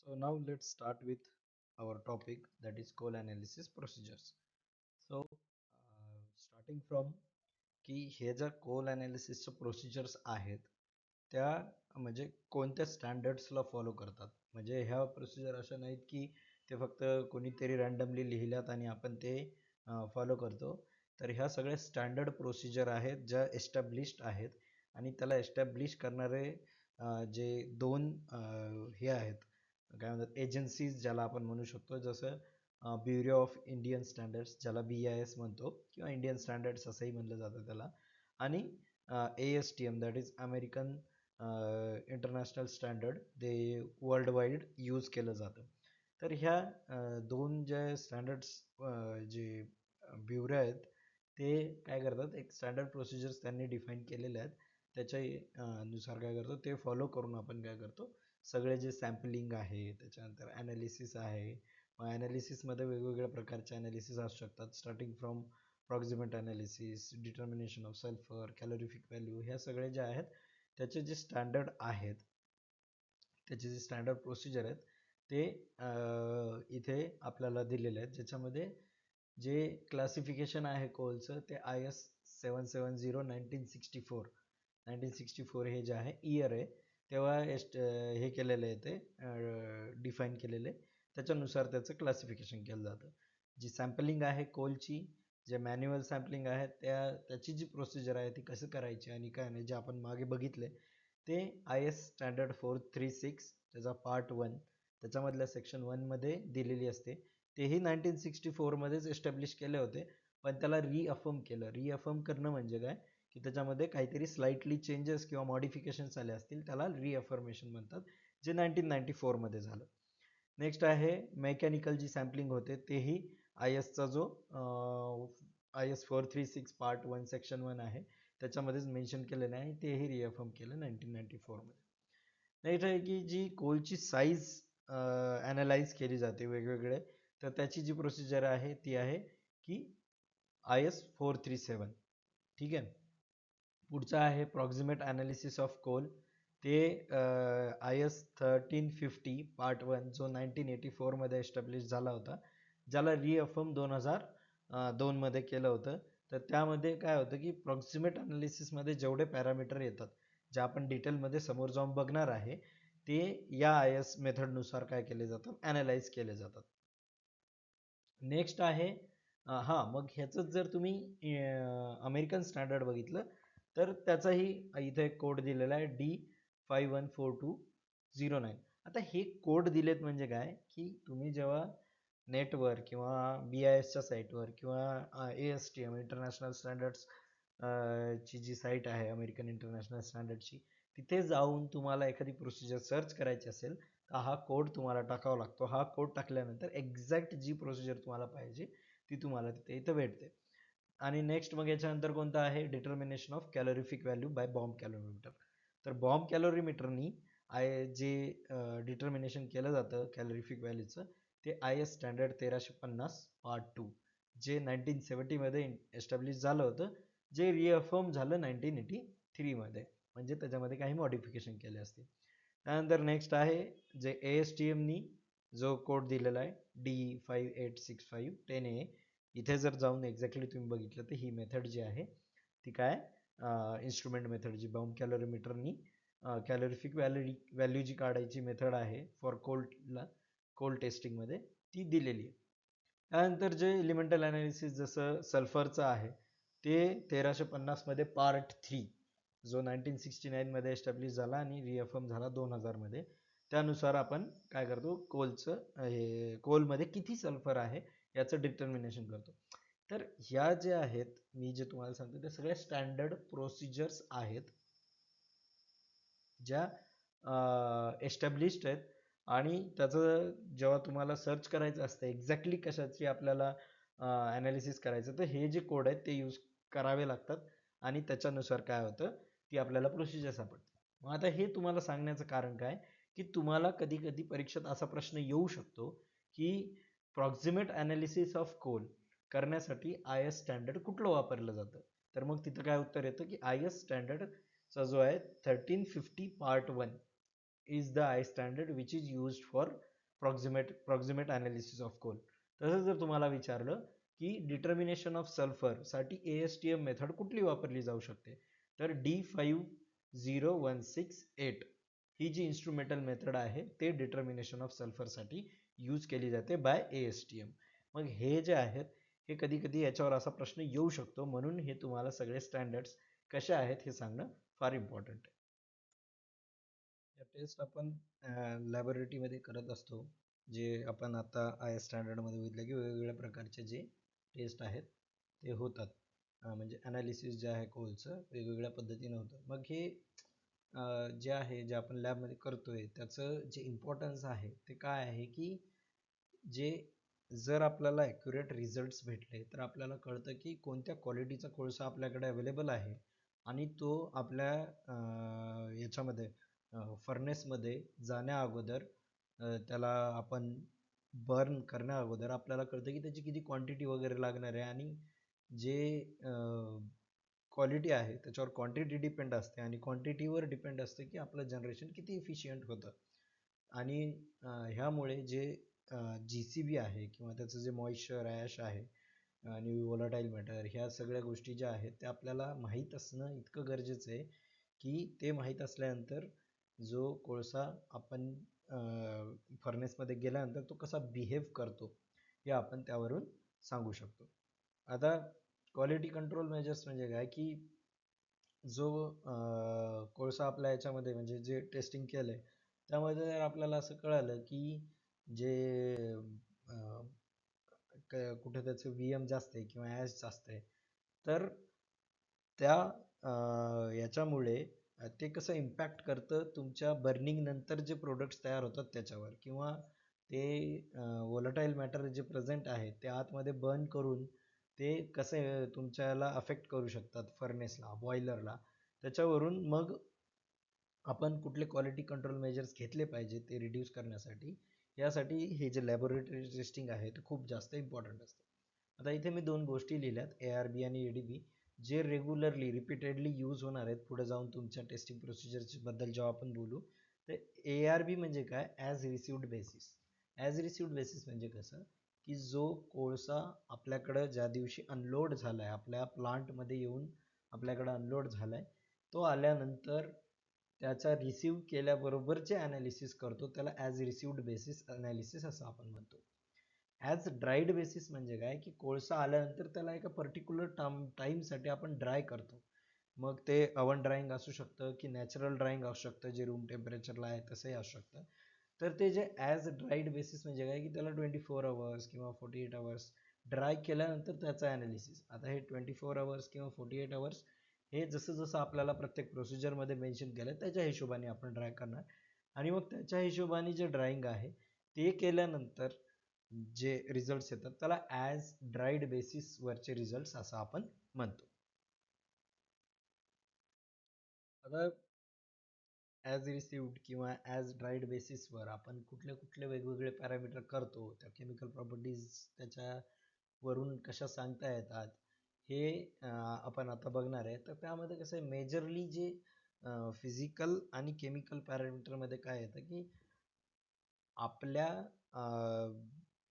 So now let's start with our topic, that is coal analysis procedures. So starting from की हे ज्या Coal ॲनालिसिसच्या procedures आहेत त्या म्हणजे कोणत्या स्टँडर्ड्सला फॉलो करतात. म्हणजे ह्या प्रोसिजर अशा नाहीत की ते फक्त कोणीतरी रँडमली लिहिल्यात आणि आपण ते फॉलो करतो. तर ह्या सगळ्या स्टँडर्ड प्रोसिजर आहेत ज्या एस्टॅब्लिश्ड आहेत आणि त्याला एस्टॅब्लिश करणारे जे दोन हे आहेत, काय म्हणतात, एजन्सीज ज्याला आपण म्हणू शकतो, जसं ब्युरो ऑफ इंडियन स्टँडर्ड्स ज्याला BIS म्हणतो किंवा इंडियन स्टँडर्ड्स असंही म्हणलं जातं त्याला, आणि ASTM that is American international standard, ते वर्ल्ड वाईड यूज केलं जातं. तर ह्या दोन जे स्टँडर्ड्स जे ब्युरो आहेत ते काय करतात, एक स्टँडर्ड प्रोसिजर्स त्यांनी डिफाईन केलेले आहेत. त्याच्या नुसार काय करतो ते फॉलो करून आपण काय करतो, सगळे जे सॅम्पलिंग आहे, त्याच्यानंतर ॲनालिसिस आहे. ॲनालिसिसमध्ये वेगवेगळ्या प्रकारचे ॲनालिसिस असू शकतात, starting from proximate analysis, determination of sulphur, calorific value, ह्या सगळे जे आहेत त्याचे जे स्टँडर्ड आहेत, त्याचे जे स्टँडर्ड प्रोसिजर आहेत ते इथे आपल्याला दिलेले आहेत. ज्याच्यामध्ये जे क्लासिफिकेशन आहे कोलचं ते IS 770 1964 हे जे आहे इयर आहे तेव्हा हे केलेलं आहे, ते डिफाईन केलेले, त्याच्यानुसार त्याचं क्लासिफिकेशन केलं जातं. जी सॅम्पलिंग आहे कोलची, जे मॅन्युअल सॅम्पलिंग आहे त्याची जी प्रोसिजर आहे ती कसं करायची आणि काय नाही, जे आपण मागे बघितले ते IS स्टँडर्ड 436 त्याचा पार्ट 1 त्याच्यामधल्या सेक्शन 1मध्ये दिलेली असते. तेही 1964मध्येच एस्टॅब्लिश केले होते, पण त्याला रिअफर्म केलं. रिअफर्म करणं म्हणजे काय, की त्याच्यामध्ये काहीतरी स्लाइटली चेंजेस किंवा मॉडिफिकेशन्स आले असतील, त्याला रिअफर्मेशन म्हणतात, जे 1994मध्ये झालं. नेक्स्ट आहे मेकॅनिकल जी सॅम्पलिंग होते, तेही ISचा जो IS 436 पार्ट 1 सेक्शन 1 आहे त्याच्यामध्येच मेन्शन केलेलं आहे, तेही रिअफर्म केलं 1994मध्ये. नेक्स्ट आहे की जी कोलची साईज ॲनालाइज केली जाते वेगवेगळे, तर त्याची जी प्रोसिजर आहे ती आहे की IS 437. ठीक आहे. पुढचा आहे प्रॉक्झिमेट ॲनालिसिस ऑफ कोल, ते IS 1350 पार्ट 1 जो 1984मध्ये एस्टॅब्लिश झाला होता, ज्याला रिअफर्म 2002मध्ये केलं होतं. तर त्यामध्ये काय होतं की प्रॉक्झिमेट ॲनालिसिसमध्ये जेवढे पॅरामीटर येतात, जे आपण डिटेलमध्ये समोर जाऊन बघणार आहे, ते या IS मेथडनुसार काय केले जातात, ॲनालाइज केले जातात. नेक्स्ट आहे मग ह्याचं जर तुम्ही अमेरिकन स्टँडर्ड बघितलं तर त्याचाही इथे एक कोड दिलेला आहे D514209. आता हे कोड दिलेत म्हणजे काय, की तुम्ही जेव्हा नेटवर किंवा BISच्या साईटवर किंवा ASTM इंटरनॅशनल स्टँडर्ड्स ची जी साईट आहे अमेरिकन इंटरनॅशनल स्टँडर्डची, तिथे जाऊन तुम्हाला एखादी प्रोसिजर सर्च करायची असेल तर हा कोड तुम्हाला टाकावा लागतो. हा कोड टाकल्यानंतर एक्झॅक्ट जी प्रोसिजर तुम्हाला पाहिजे ती तुम्हाला तिथे इथं भेटते. आणि नेक्स्ट मग याच्यानंतर कोणतं आहे, determination of calorific value by bomb calorimeter. तर बॉम्ब कॅलोरीमीटरनी जे डिटर्मिनेशन केलं जातं कॅलोरिफिक व्हॅल्यूचं, ते IS स्टँडर्ड 1350 पार्ट 2 जे 1970मध्ये एस्टॅब्लिश झालं होतं, जे रिअफर्म झालं 1983मध्ये, म्हणजे त्याच्यामध्ये काही मॉडिफिकेशन केले असतील. त्यानंतर नेक्स्ट आहे जे ASTMनी जो कोड दिलेला आहे D586510A. इथे जर जाऊन एक्झॅक्टली तुम्ही बघितलं तर ही मेथड जी आहे ती काय, इन्स्ट्रुमेंट मेथड जी बॉम्ब कॅलोरीमीटरनी कॅलोरिफिक व्हॅल्यू जी काढायची मेथड आहे फॉर कोल्ड टेस्टिंगमध्ये, ती दिलेली आहे. त्यानंतर जे एलिमेंटल ॲनालिसिस जसं सल्फरचं आहे, ते 1350मध्ये पार्ट 3 जो 1969मध्ये एस्टॅब्लिश झाला आणि रिअफर्म झाला 2000मध्ये, त्यानुसार आपण काय करतो, कोलमध्ये किती सल्फर आहे याचं डिटर्मिनेशन करतो. तर ह्या जे आहेत, मी जे तुम्हाला सांगतो, ते सगळ्या स्टँडर्ड प्रोसिजर्स आहेत ज्या एस्टॅब्लिश्ड आहेत. आणि त्याचं जेव्हा तुम्हाला सर्च करायचं असतं एक्झॅक्टली कशाची आपल्याला ॲनालिसिस करायचं, तर हे जे कोड आहेत ते यूज करावे लागतात आणि त्याच्यानुसार काय होतं, ती आपल्याला प्रोसिजर सापडते. मग आता हे तुम्हाला सांगण्याचं कारण काय, की तुम्हाला कधी कधी परीक्षेत असा प्रश्न येऊ शकतो की प्रॉक्झिमेट ॲनालिसिस ऑफ कोल करण्यासाठी IS स्टँडर्ड कुठलं वापरलं जातं. तर मग तिथं काय उत्तर येतं की IS स्टँडर्डचा जो आहे 1350 part 1 is the I standard which is used for proximate analysis of coal. तसंच जर तुम्हाला विचारलं की डिटर्मिनेशन ऑफ सल्फर साठी ASTM मेथड कुठली वापरली जाऊ शकते, तर D5016 ही जी इन्स्ट्रुमेंटल मेथड आहे ते डिटर्मिनेशन ऑफ सल्फर साठी यूज केली जाते बाय ASTM. मग हे जे आहेत हे कधी कधी याच्यावर असा प्रश्न येऊ शकतो, म्हणून हे तुम्हाला सगळे स्टँडर्ड्स कसे आहेत हे सांगणं फार इम्पॉर्टंट आहे. या टेस्ट आपण लॅबोरेटरीमध्ये करत असतो, जे आपण आता आय स्टँडर्डमध्ये बघितलं की वेगवेगळ्या प्रकारचे जे टेस्ट आहेत ते होतात. म्हणजे ॲनालिसिस जे आहे कोलचं वेगवेगळ्या पद्धतीनं होतं. मग हे जे आहे जे आपण लॅबमध्ये करतोय त्याचं जे इम्पॉर्टन्स आहे ते काय आहे की जे जर आपल्याला ॲक्युरेट रिझल्ट्स भेटले तर आपल्याला कळतं की कोणत्या क्वालिटीचा कोळसा आपल्याकडे अवेलेबल आहे आणि तो आपल्या याच्यामध्ये फर्नेसमध्ये जाण्या अगोदर त्याला आपण बर्न करण्या अगोदर आपल्याला कळतं की त्याची किती क्वांटिटी वगैरे लागणार आहे आणि जे क्वालिटी आहे त्याच्यावर क्वांटिटी डिपेंड असते आणि क्वांटिटीवर डिपेंड असते की आपलं जनरेशन किती इफिशियंट होतं. आणि ह्यामुळे जे GCB आहे किंवा त्याचं जे मॉइश्चर ॲश आहे आणि वोलाटाईल मॅटर ह्या सगळ्या गोष्टी ज्या आहेत त्या आपल्याला माहीत असणं इतकं गरजेचं आहे की ते माहीत असल्यानंतर जो कोळसा आपण फर्नेसमध्ये गेल्यानंतर तो कसा बिहेव करतो हे आपण त्यावरून सांगू शकतो. आता क्वालिटी कंट्रोल मेजर्स म्हणजे काय की जो कोळसा आपल्या याच्यामध्ये म्हणजे जे टेस्टिंग केलं आहे त्यामध्ये जर आपल्याला असं कळालं की जे कुठे त्याचं VM जास्त आहे किंवा ॲश जास्त आहे, तर त्या याच्यामुळे ते कसं इम्पॅक्ट करतं तुमच्या बर्निंग नंतर जे प्रोडक्ट्स तयार होतात त्याच्यावर, किंवा ते वोलाटाईल मॅटर जे प्रेझेंट आहे ते आतमध्ये बर्न करून ते कसे तुमच्याला अफेक्ट करू शकतात फर्नेसला बॉयलरला, त्याच्यावरून मग आपण कुठले क्वालिटी कंट्रोल मेजर्स घेतले पाहिजे ते रिड्यूस करण्यासाठी. यासाठी हे जे लॅबोरेटरी टेस्टिंग आहे ते खूप जास्त इम्पॉर्टंट असतं. आता इथे मी दोन गोष्टी लिहिल्यात, ARB आणि ADB, जे रेग्युलरली रिपीटेडली यूज होणार आहेत पुढे जाऊन तुमच्या टेस्टिंग प्रोसिजर्स बद्दल जेव्हा आपण बोलू. तर ARB म्हणजे काय, as received basis. As received basis म्हणजे कसं की जो कोळसा आपल्याकडं ज्या दिवशी अनलोड झाला आहे, आपल्या प्लांटमध्ये येऊन आपल्याकडं अनलोड झाला आहे, तो आल्यानंतर त्याचा रिसीव केल्याबरोबरचे ॲनालिसिस करतो त्याला ॲज रिसिव्ड बेसिस ॲनालिसिस असं आपण म्हणतो. ॲज ड्राईड बेसिस म्हणजे काय की कोळसा आल्यानंतर त्याला एका पर्टिक्युलर टाईमसाठी आपण ड्राय करतो. मग ते अवन ड्राईंग असू शकतं की नॅचरल ड्राईंग असू शकतं जे रूम टेम्परेचरला आहे तसंही असू शकतं. तर ते जे ॲज ड्राईड बेसिस म्हणजे काय की त्याला 24 आवर्स किंवा 48 आवर्स ड्राय केल्यानंतर त्याचं ॲनालिसिस. आता हे 24 आवर्स किंवा 48 आवर्स हे जसं जसं आपल्याला प्रत्येक प्रोसिजरमध्ये मेन्शन केलं त्याच्या हिशोबाने आपण ड्राय करणार आणि मग त्याच्या हिशोबाने जे ड्राईंग आहे ते केल्यानंतर जे रिझल्ट्स येतात त्याला ॲज ड्राईड बेसिसवरचे रिझल्ट्स असं आपण म्हणतो. आता ॲज रिसिव्ड किंवा ॲज ड्राईड बेसिसवर आपण कुठले कुठले वेगवेगळे पॅरामीटर करतो, त्या केमिकल प्रॉपर्टीज त्याच्यावरून कशा सांगता येतात हे आपण आता बघणार आहे. तर त्यामध्ये कसं आहे, मेजरली जे फिजिकल आणि केमिकल पॅरामीटरमध्ये काय येतं की आपल्या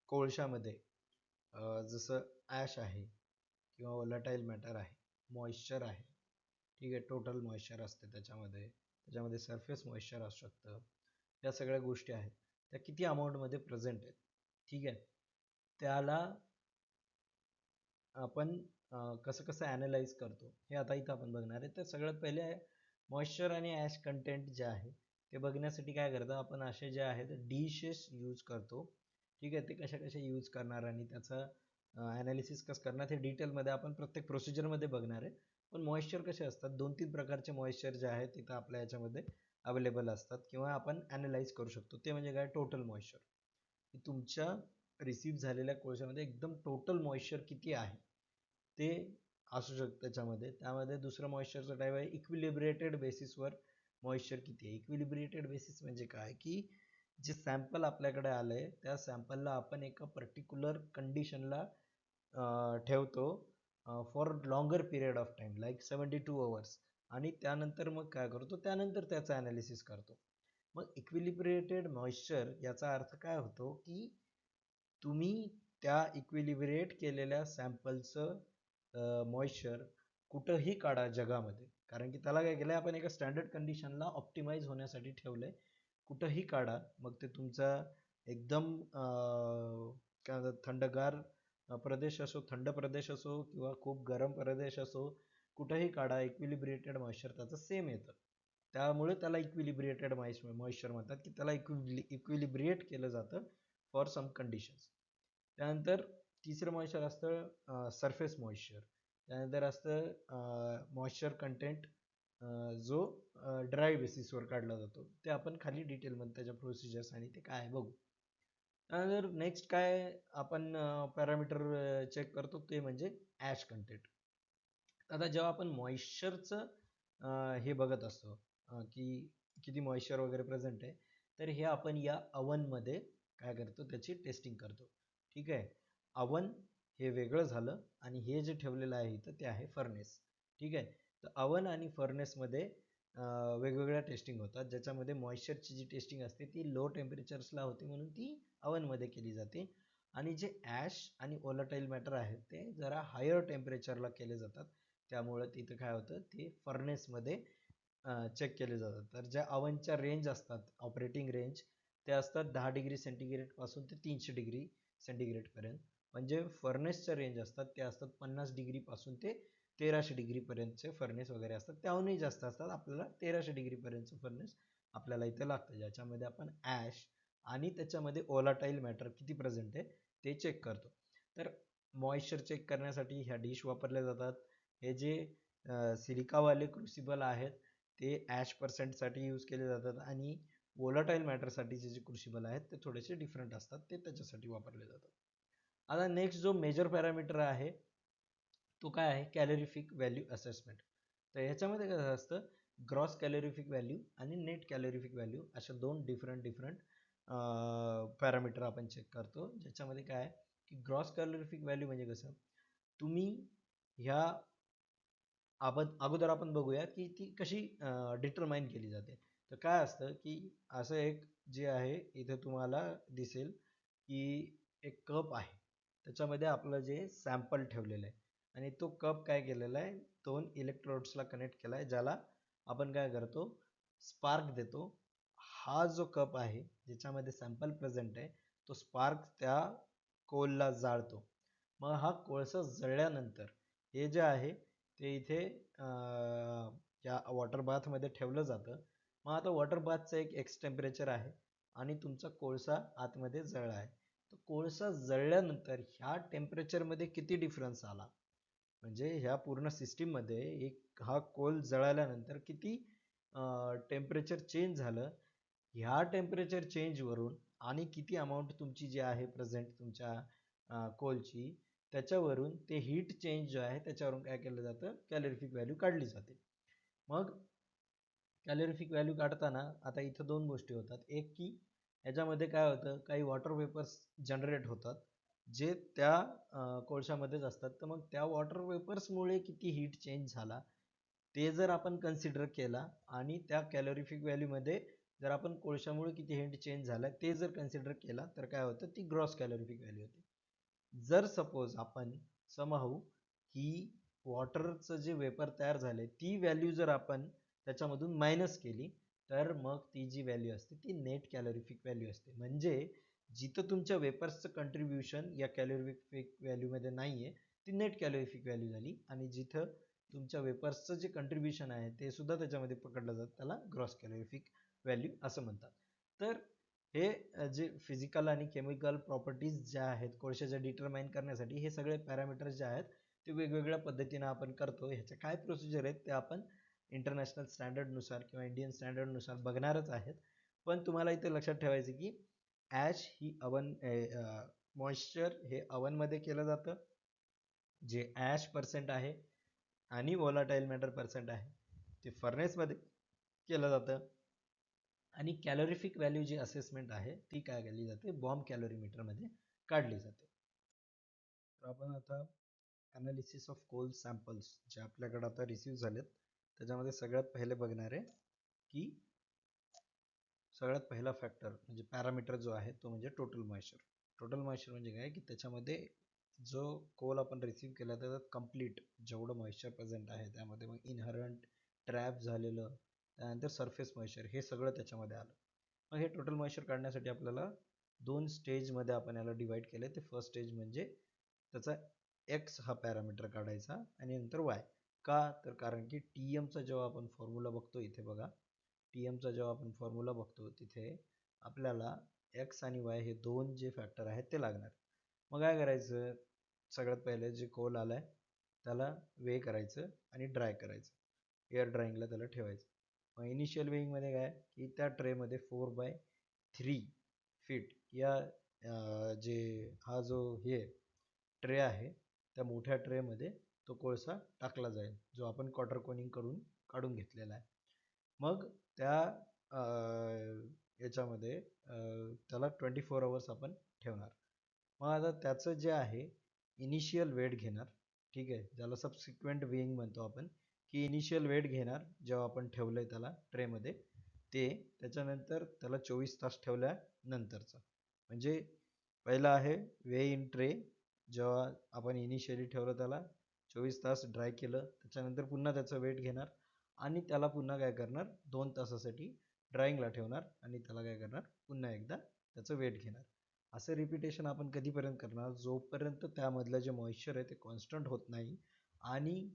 कोळशामध्ये जसं ॲश आहे किंवा वोलाटाईल मॅटर आहे, मॉइश्चर आहे, ठीक आहे, टोटल मॉइश्चर असते त्याच्यामध्ये, त्याच्यामध्ये सरफेस मॉइश्चर असू शकतं, या सगळ्या गोष्टी आहेत त्या किती अमाऊंटमध्ये प्रेझेंट आहेत, ठीक आहे. त्याला आपण कसं कसं ॲनालाइज करतो हे आता इथं आपण बघणार आहे. तर सगळ्यात पहिले मॉइश्चर आणि ॲश कंटेंट जे आहे ते बघण्यासाठी काय करतं आपण, असे जे आहेत डिशेस यूज करतो, ठीक आहे. ते कशा कशा यूज करणार आणि त्याचं ॲनालिसिस कसं करणार हे डिटेलमध्ये आपण प्रत्येक प्रोसिजरमध्ये बघणार आहे. पण मॉइश्चर कसे असतात, 2-3 प्रकारचे मॉइश्चर जे आहेत तिथं आपल्या याच्यामध्ये अवेलेबल असतात किंवा आपण ॲनालाइज करू शकतो. ते म्हणजे काय, टोटल मॉइश्चर, की तुमच्या रिसीव्ह झालेल्या कोळशामध्ये एकदम टोटल मॉइश्चर किती आहे ते असू शकतं त्याच्यामध्ये. त्यामध्ये दुसरं मॉइश्चरचं टाईप आहे इक्विलिब्रेटेड बेसिसवर मॉइश्चर किती आहे. इक्विलिब्रेटेड बेसिस म्हणजे काय की जे सॅम्पल आपल्याकडे आलं आहे त्या सॅम्पलला आपण एका पर्टिक्युलर कंडिशनला ठेवतो for longer period of time like 72 hours, आणि त्यानंतर मग काय करतो, त्यानंतर त्याचं ॲनालिसिस करतो. मग इक्विलिब्रेटेड मॉइश्चर याचा अर्थ काय होतो की तुम्ही त्या इक्विलिब्रेट केलेल्या सॅम्पलचं मॉइश्चर कुठंही काढा जगामध्ये, कारण की त्याला काय केलं आपण एका स्टँडर्ड कंडिशनला ऑप्टिमाइज होण्यासाठी ठेवलंय. कुठंही काढा, मग ते तुमचा एकदम काय म्हणतात थंडगार प्रदेश असो, थंड प्रदेश असो किंवा खूप गरम प्रदेश असो, कुठंही काढा इक्विलिब्रेटेड मॉइश्चर त्याचं सेम येतं. त्यामुळे त्याला इक्विलिब्रेटेड मॉइश्चर म्हणतात, की त्याला इक्विलिब्रेट केलं जातं फॉर सम कंडिशन्स. त्यानंतर तिसरं मॉइश्चर असतं सरफेस मॉइश्चर. त्यानंतर असतं मॉइश्चर कंटेंट जो ड्राय बेसिसवर काढला जातो. ते आपण खाली डिटेलमध्ये त्याच्या प्रोसिजर्स आणि ते काय बघू. त्यानंतर नेक्स्ट काय आपण पॅरामीटर चेक करतो ते म्हणजे ॲश कंटेंट. आता जेव्हा आपण मॉइश्चरचं हे बघत असतो की किती मॉइश्चर वगैरे प्रेझेंट आहे, तर हे आपण या अवनमध्ये काय करतो त्याची टेस्टिंग करतो. ठीक आहे. अवन हे वेगळं झालं आणि हे जे ठेवलेलं आहे इथं ते आहे फर्नेस. ठीक आहे. तर अवन आणि फर्नेसमध्ये वेगवेगळ्या टेस्टिंग होतात, ज्याच्यामध्ये मॉइश्चरची जी टेस्टिंग असते ती लो टेम्परेचर्सला होते म्हणून ती अवनमध्ये केली जाते. आणि जे ॲश आणि ओलाटाईल मॅटर आहेत ते जरा हायर टेम्परेचरला केले जातात. त्यामुळे तिथं काय होतं ते फर्नेसमध्ये चेक केले जातात. तर ज्या अवनच्या रेंज असतात ऑपरेटिंग रेंज ते असतात 10 डिग्री सेंटीग्रेडपासून ते 300 डिग्री सेंटीग्रेडपर्यंत. म्हणजे फर्नेसच्या रेंज असतात ते असतात 50 डिग्रीपासून ते 1300 डिग्रीपर्यंतचे फर्नेस वगैरे असतात. त्याहूनही जास्त असतात. आपल्याला 1300 डिग्रीपर्यंतचं फर्नेस आपल्याला इथे लागतं, ज्याच्यामध्ये आपण ॲश आणि त्याच्यामध्ये ओलाटाईल मॅटर किती प्रेझेंट आहे ते चेक करतो. तर मॉइश्चर चेक करण्यासाठी ह्या डिश वापरल्या जातात. हे जे सिलिकावाले क्रुसिबल आहेत ते ॲश पर्सेंटसाठी यूज केले जातात आणि वोलाटाईल मॅटरसाठीचे जे क्रुसिबल आहेत ते थोडेसे डिफरंट असतात, ते त्याच्यासाठी वापरले जातात. आता नेक्स्ट जो मेजर पॅरामीटर आहे तो काय आहे कॅलोरिफिक व्हॅल्यू असेसमेंट. तर ह्याच्यामध्ये कसं असतं ग्रॉस कॅलोरिफिक व्हॅल्यू आणि नेट कॅलोरिफिक व्हॅल्यू अशा दोन डिफरंट पॅरामीटर आपण चेक करतो. ज्याच्यामध्ये काय आहे की ग्रॉस कॅलोरिफिक व्हॅल्यू म्हणजे कसं तुम्ही ह्या अगोदर आपण बघूया की ती कशी डिटरमाइन केली जाते. तर काय असतं की असं एक जे आहे इथे तुम्हाला दिसेल की एक कप आहे, त्याच्यामध्ये आपलं जे सॅम्पल ठेवलेलं आहे आणि तो कप काय केलेला आहे 2 इलेक्ट्रोड्सला कनेक्ट केला आहे, ज्याला आपण काय करतो स्पार्क देतो. हा जो कप आहे ज्याच्यामध्ये सॅम्पल प्रेझेंट आहे तो स्पार्क त्या कोलला जाळतो. मग हा कोळसा जळल्यानंतर हे जे आहे ते इथे या वॉटर बाथमध्ये ठेवलं जातं. मग आता वॉटर बाथचं एक एक्स टेम्परेचर आहे आणि तुमचा कोळसा आतमध्ये जळला आहे. तर कोळसा जळल्यानंतर ह्या टेम्परेचरमध्ये किती डिफरन्स आला, म्हणजे ह्या पूर्ण सिस्टीममध्ये एक हा कोल जळाल्यानंतर किती टेम्परेचर चेंज झालं, ह्या टेम्परेचर चेंजवरून आणि किती अमाऊंट तुमची जी आहे प्रेझेंट तुमच्या कोलची त्याच्यावरून ते हीट चेंज जो आहे त्याच्यावरून काय केलं जातं कॅलोरिफिक व्हॅल्यू काढली जाते. मग कॅलोरिफिक व्हॅल्यू काढताना आता इथं दोन गोष्टी होतात. एक की ह्याच्यामध्ये काय होतं काही वॉटर वेपर्स जनरेट होतात जे त्या कोळशामध्येच असतात. तर मग त्या वॉटर वेपर्समुळे किती हीट चेंज झाला ते जर आपण कन्सिडर केला आणि त्या कॅलोरिफिक व्हॅल्यूमध्ये जर आपण कोळशामुळे किती हीट चेंज झाला ते जर कन्सिडर केला तर काय होतं ती ग्रॉस कॅलोरिफिक व्हॅल्यू होती. जर सपोज आपण समहाऊ ही वॉटरचं जे वेपर तयार झाले ती व्हॅल्यू जर आपण त्याच्यामधून मायनस केली तर मग ती जी व्हॅल्यू असते ती नेट कॅलोरिफिक व्हॅल्यू असते. म्हणजे जिथं तुमच्या वेपर्सचं कंट्रीब्युशन या कॅलोरिफिक व्हॅल्यूमध्ये नाही आहे ती नेट कॅलोरिफिक व्हॅल्यू झाली आणि जिथं तुमच्या वेपर्सचं जे कंट्रीब्युशन आहे ते सुद्धा त्याच्यामध्ये पकडलं जातं, त्याला ग्रॉस कॅलोरिफिक व्हॅल्यू असं म्हणतात. तर हे जे फिजिकल आणि केमिकल प्रॉपर्टीज ज्या आहेत कोळशाच्या डिटरमाइन करण्यासाठी हे सगळे पॅरामीटर्स जे आहेत ते वेगवेगळ्या पद्धतीनं आपण करतो. ह्याच्या काय प्रोसिजर आहेत ते आपण इंटरनॅशनल स्टँडर्डनुसार किंवा इंडियन स्टँडर्डनुसार बघणारच आहेत. पण तुम्हाला इथे लक्षात ठेवायचं की ॲश ही मॉइश्चर हे अवनमध्ये केलं जातं, जे ॲश पर्सेंट आहे आणि वोलाटाईल मॅटर पर्सेंट आहे ते फर्नेसमध्ये केलं जातं. आणि कॅलोरिफिक व्हॅल्यू जी असेसमेंट आहे ती काय केली जाते बॉम्ब कॅलोरीमीटरमध्ये काढली जाते. तर आपण आता ॲनालिसिस ऑफ कोल सॅम्पल्स जे आपल्याकडे आता रिसीव्ह झालेत त्याच्यामध्ये सगळ्यात पहिले बघणार आहे की सगळ्यात पहिला फॅक्टर म्हणजे पॅरामीटर जो आहे तो म्हणजे टोटल मॉइश्चर. टोटल मॉइश्चर म्हणजे काय की त्याच्यामध्ये जो कोल आपण रिसीव्ह केला त्याच्यात कंप्लीट जेवढं मॉइश्चर प्रेझेंट आहे त्यामध्ये मग इनहरंट ट्रॅप झालेलं त्यानंतर सरफेस मॉइश्चर हे सगळं त्याच्यामध्ये आलं. मग हे टोटल मॉइश्चर काढण्यासाठी आपल्याला 2 स्टेजमध्ये आपण याला डिवाइड केलं. ते फर्स्ट स्टेज म्हणजे त्याचा एक्स हा पॅरामीटर काढायचा आणि नंतर वाय. का तर कारण की टी एमचा जेव्हा आपण फॉर्म्युला बघतो इथे बघा, टी एमचा जेव्हा आपण फॉर्म्युला बघतो तिथे आपल्याला एक्स आणि वाय हे दोन जे फॅक्टर आहेत ते लागणार. मग काय करायचं, सगळ्यात पहिले जे कोल आलाय त्याला वे करायचं आणि ड्राय करायचं, एअर ड्रायिंगला त्याला ठेवायचं. मग इनिशियल वेईंगमध्ये काय की त्या ट्रेमध्ये 4/3 फीट या जे हा जो हे ट्रे आहे त्या मोठ्या ट्रेमध्ये तो कोळसा टाकला जाईल जो आपण क्वार्टर कोनिंग करून काढून घेतलेला आहे. मग त्या याच्यामध्ये त्याला 24 आवर्स आपण ठेवणार. मग आता त्याचं जे आहे इनिशियल वेट घेणार, ठीक आहे, ज्याला सबसिक्वेंट वेइंग म्हणतो आपण, की इनिशियल वेट घेणार जेव्हा आपण ठेवलंय त्याला ट्रेमध्ये ते, त्याच्यानंतर त्याला 24 तास ठेवल्यानंतरचा म्हणजे पहिला आहे वे इन ट्रे, जेव्हा आपण इनिशियली ठेवलं त्याला 24 तास ड्राय केलं त्याच्यानंतर पुन्हा त्याचं वेट घेणार आणि त्याला पुन्हा काय करणार 2 तासासाठी ड्रायिंगला ठेवणार आणि त्याला काय करणार पुन्हा एकदा त्याचं वेट घेणार. असं रिपिटेशन आपण कधीपर्यंत करणार, जोपर्यंत त्यामधलं जे मॉइश्चर आहे ते कॉन्स्टंट होत नाही आणि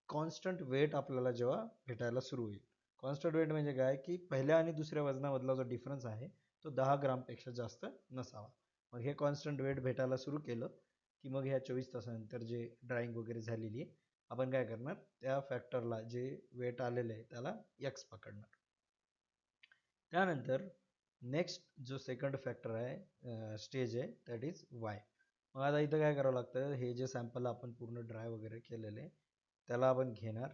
कॉन्स्टंट वेट आपल्याला जेव्हा भेटायला सुरू होईल. कॉन्स्टंट वेट म्हणजे काय की पहिल्या आणि दुसऱ्या वजनामधला जो डिफरन्स आहे तो 10 ग्रामपेक्षा जास्त नसावा. मग हे कॉन्स्टंट वेट भेटायला सुरू केलं की मग ह्या 24 तासानंतर जे ड्रायिंग वगैरे झालेली आहे आपण काय करणार, त्या फॅक्टरला जे वेट आलेलं आहे त्याला एक्स पकडणार. त्यानंतर नेक्स्ट जो सेकंड फॅक्टर आहे स्टेज आहे दॅट इज वाय. मग आता इथं काय करावं लागतं, हे जे सॅम्पल आपण पूर्ण ड्राय वगैरे केलेले आहे त्याला आपण घेणार,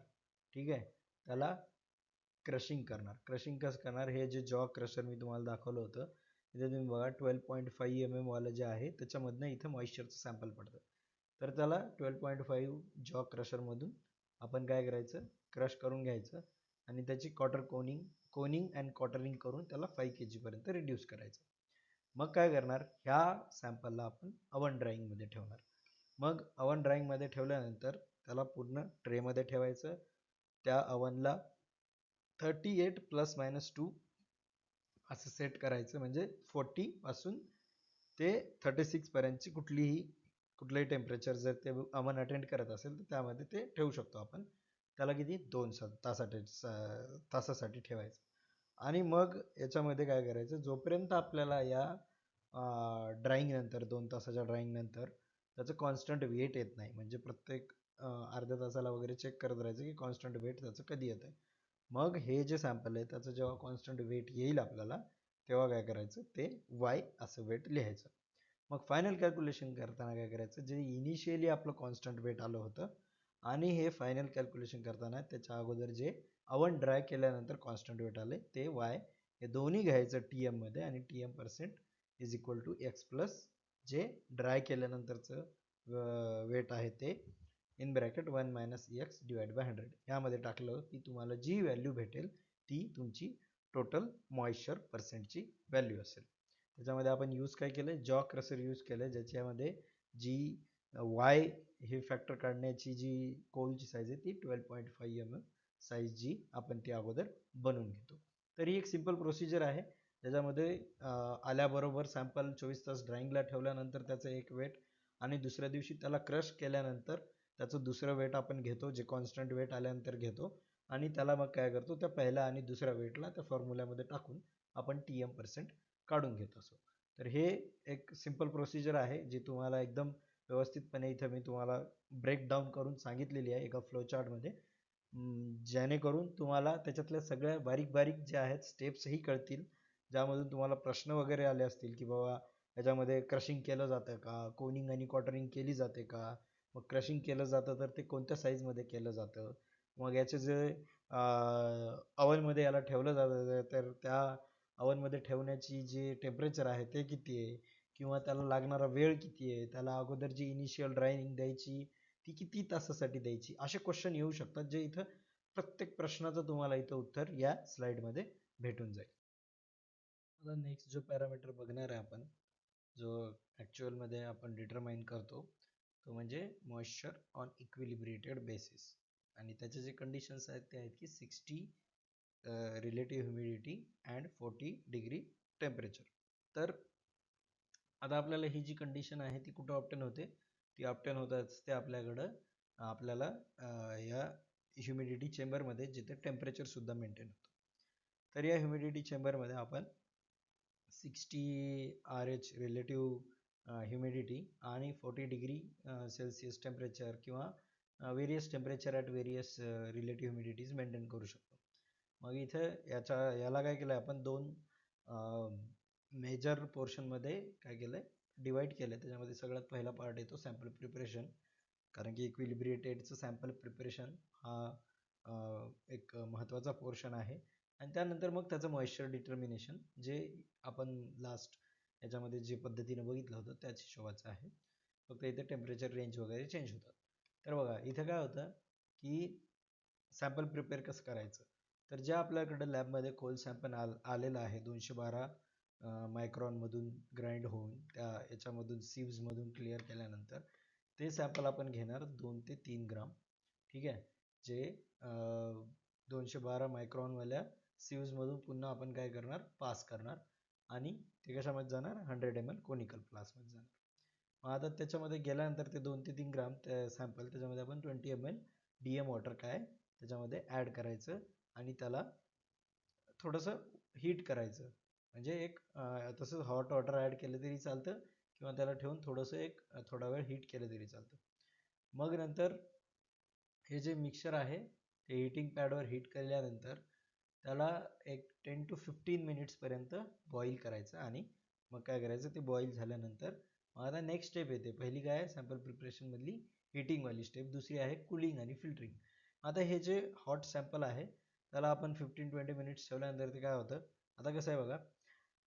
ठीक आहे, त्याला क्रशिंग करणार. क्रशिंग कसं करणार, हे जे जॉ क्रशर मी तुम्हाला दाखवलं होतं इथे तुम्ही बघा 12.5 mm वालं जे आहे त्याच्यामधनं इथं मॉइश्चरचं सॅम्पल पडतं. तर त्याला 12.5 जॉ क्रशरमधून आपण काय करायचं क्रश करून घ्यायचं आणि त्याची कोनिंग अँड क्वार्टरिंग करून त्याला 5 kg पर्यंत रिड्यूस करायचं. मग काय करणार, ह्या सॅम्पलला आपण अवन ड्रायिंगमध्ये ठेवणार. मग अवन ड्रायिंगमध्ये ठेवल्यानंतर त्याला पूर्ण ट्रेमध्ये ठेवायचं. त्या अवनला 38 ± 2 असं सेट करायचं, म्हणजे 40 पासून ते 36 पर्यंतची कुठलंही टेम्परेचर जर ते अवन अटेंड करत असेल तर त्यामध्ये ते ठेवू शकतो आपण. त्याला किती 2 तासासाठी ठेवायचं. आणि मग याच्यामध्ये काय करायचं, जोपर्यंत आपल्याला या ड्रायिंग नंतर 2 तासाच्या ड्रायिंग नंतर त्याचं कॉन्स्टंट वेट येत नाही, म्हणजे प्रत्येक अर्ध्या तासाला वगैरे चेक करत राहायचं की कॉन्स्टंट वेट त्याचं कधी येत आहे. मग हे जे सॅम्पल आहे त्याचं जेव्हा कॉन्स्टंट वेट येईल आपल्याला तेव्हा काय करायचं, ते वाय असं वेट लिहायचं. मग फायनल कॅल्क्युलेशन करताना काय करायचं, जे इनिशियली आपलं कॉन्स्टंट वेट आलं होतं आणि हे फायनल कॅल्क्युलेशन करताना त्याच्या अगोदर जे अवन ड्राय केल्यानंतर कॉन्स्टंट वेट आले ते वाय, हे दोन्ही घ्यायचं टी एममध्ये आणि TM% is equal to X plus जे ड्राय केल्यानंतरचं वेट आहे ते in bracket 1 - x divide by 100. यामध्ये टाकलं की तुम्हाला जी व्हॅल्यू भेटेल ती तुमची टोटल मॉइश्चर पर्सेंटची व्हॅल्यू असेल. त्याच्यामध्ये आपण यूज काय केलं, जॉ क्रशर यूज केलं, ज्याच्यामध्ये जी वाय हे फॅक्टर काढण्याची जी कोलची साईज आहे ती 12.5 mm साईज जी आपण ती अगोदर बनवून घेतो. तर ही एक सिंपल प्रोसिजर आहे, त्याच्यामध्ये आल्याबरोबर सॅम्पल 24 तास ड्रायिंगला ठेवल्यानंतर त्याचं एक वेट आणि दुसऱ्या दिवशी त्याला क्रश केल्यानंतर त्याचं दुसरं वेट आपण घेतो, जे कॉन्स्टंट वेट आल्यानंतर घेतो आणि त्याला मग काय करतो, त्या पहिल्या आणि दुसऱ्या वेटला त्या फॉर्म्युल्यामध्ये टाकून आपण TM% काढून घेत असो. तर हे एक सिंपल प्रोसिजर आहे जी तुम्हाला एकदम व्यवस्थितपणे इथं मी तुम्हाला ब्रेकडाऊन करून सांगितलेली आहे एका फ्लोचार्टमध्ये, जेणेकरून तुम्हाला त्याच्यातल्या सगळ्या बारीक बारीक जे आहेत स्टेप्सही कळतील, ज्यामधून तुम्हाला प्रश्न वगैरे आले असतील की बाबा याच्यामध्ये क्रशिंग केलं जातं का, कोनिंग आणि क्वार्टरिंग केली जाते का, मग क्रशिंग केलं जातं तर ते कोणत्या साईजमध्ये केलं जातं, मग याचे जे अवनमध्ये याला ठेवलं जातं तर त्या अवनमध्ये ठेवण्याची जे टेम्परेचर आहे ते किती आहे, किंवा त्याला लागणारा वेळ किती आहे, त्याला अगोदर जी इनिशियल ड्रायिंग द्यायची ती किती तासासाठी द्यायची, असे क्वेश्चन येऊ शकतात जे इथं प्रत्येक प्रश्नाचं तुम्हाला इथं उत्तर या स्लाइडमध्ये भेटून जाईल. आता नेक्स्ट जो पॅरामीटर बघणार आहे आपण, जो ॲक्च्युअलमध्ये आपण डिटरमाइन करतो, तो म्हणजे मॉइश्चर ऑन इक्विलिब्रेटेड बेसिस. आणि त्याचे जे कंडिशन्स आहेत ते आहेत की 60 relative humidity and 40 degree temperature. तर आता आपल्याला ही जी कंडिशन आहे ती कुठं ऑप्टेन होते? ती ऑप्टेन होत असते आपल्याला या ह्युमिडिटी चेंबरमध्ये, जिथे टेम्परेचरसुद्धा मेंटेन होतं. तर या ह्युमिडिटी चेंबरमध्ये आपण 60 RH रिलेटिव्ह ह्युमिडिटी आणि 40 डिग्री सेल्सिअस टेम्परेचर किंवा various temperature at various relative humidities maintain करू शकतो. मग इथं याला काय केलं आहे आपण, दोन मेजर पोर्शनमध्ये काय केलं आहे, डिवाईड केलं आहे. त्याच्यामध्ये सगळ्यात पहिला पार्ट येतो सॅम्पल प्रिपरेशन, कारण की इक्विलिब्रेटेडचं सॅम्पल प्रिपरेशन हा एक महत्त्वाचा पोर्शन आहे. आणि त्यानंतर मग त्याचं मॉइश्चर डिटर्मिनेशन, जे आपण लास्ट याच्यामध्ये जे पद्धतीनं बघितलं होतं त्याच हिशोबाचं आहे. फक्त इथे टेम्परेचर रेंज वगैरे चेंज होतात. तर बघा इथं काय होतं की सॅम्पल प्रिपेअर कसं करायचं. तर ज्या आपल्याकडं लॅबमध्ये कोल सॅम्पल आलेला आहे 212 मायक्रॉनमधून ग्राइंड होऊन त्या याच्यामधून सिव्समधून क्लिअर केल्यानंतर ते सॅम्पल आपण घेणार 2 ते 3 ग्राम. ठीक आहे. जे 212 मायक्रॉनवाल्या सिव्समधून पुन्हा आपण काय करणार, पास करणार आणि ते कशामध्ये जाणार, 100 ml कोनिकल फ्लास्कमध्ये जाणार. मग आता त्याच्यामध्ये गेल्यानंतर ते 2 ते 3 ग्राम त्या सॅम्पल, त्याच्यामध्ये आपण 20 ml DM वॉटर काय त्याच्यामध्ये ॲड करायचं आणि त्याला थोडंसं हीट करायचं. म्हणजे एक तसंच हॉट वॉटर ॲड केलं तरी चालतं किंवा त्याला ठेवून थोडंसं थोडा वेळ हीट केलं तरी चालतं. मग नंतर हे जे मिक्सचर आहे ते हीटिंग पॅडवर हीट केल्यानंतर त्याला एक 10 to 15 मिनिट्सपर्यंत बॉईल करायचं. आणि मग काय करायचं, ते बॉईल झाल्यानंतर मग आता नेक्स्ट स्टेप येते. पहिली काय आहे, सॅम्पल प्रिपरेशनमधली हीटिंगवाली स्टेप. दुसरी आहे कुलिंग आणि फिल्टरिंग. आता हे जे हॉट सॅम्पल आहे त्याला आपण 15-20 मिनिट्स ठेवल्यानंतर ते काय होतं, आता कसं आहे बघा,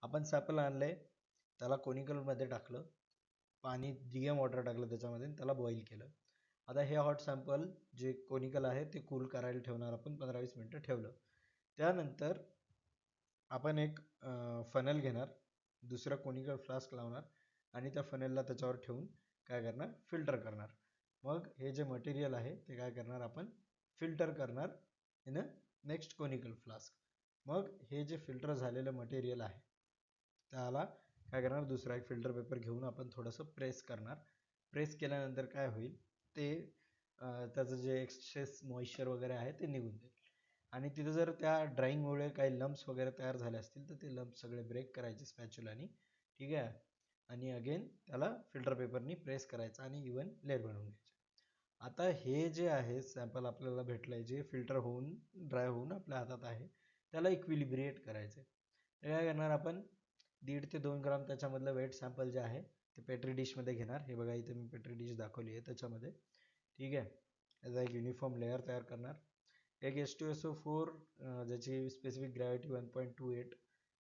आपण सॅम्पल आणलं आहे, त्याला कोनिकलमध्ये टाकलं, पाणी DM वॉटर टाकलं त्याच्यामध्ये, त्याला बॉईल केलं. आता हे हॉट सॅम्पल जे कोनिकल आहे ते कूल करायला ठेवणार आपण 15-20 मिनटं ठेवलं. त्यानंतर आपण एक फनल घेणार, दुसरा कोनिकल फ्लास्क लावणार आणि त्या फनेलला त्याच्यावर ठेवून काय करणार, फिल्टर करणार. मग हे जे मटेरियल आहे ते काय करणार, आपण फिल्टर करणार in a next conical flask. मग हे जे फिल्टर झालेलं मटेरियल आहे त्याला काय करणार, दुसरा एक फिल्टर पेपर घेऊन आपण थोडंसं प्रेस करणार. प्रेस केल्यानंतर काय होईल, ते त्याचं जे एक्सेस मॉइश्चर वगैरे आहे ते निघून जाईल. आणि तिथं जर त्या ड्राईंगमुळे काही लम्प्स वगैरे तयार झाले असतील तर ते लम्प्स सगळे ब्रेक करायचे स्पॅच्युलानी. ठीक आहे. आणि अगेन त्याला फिल्टर पेपरनी प्रेस करायचं आणि इवन लेअर बनवून घ्यायचे. आता हे जे आहे सॅम्पल आपल्याला भेटलं आहे, जे फिल्टर होऊन ड्राय होऊन आपल्या हातात आहे, त्याला इक्विलिब्रिएट करायचं आहे. तर काय करणार आपण, 1.5 ते 2 ग्राम त्याच्यामधलं वेट सॅम्पल जे आहे ते पेट्री डिशमध्ये घेणार. हे बघा इथे मी पेट्री डिश दाखवली आहे त्याच्यामध्ये. ठीक आहे. त्याचा एक युनिफॉर्म लेअर तयार करणार. एक H2SO4 ज्याची स्पेसिफिक ग्रॅव्हिटी 1.28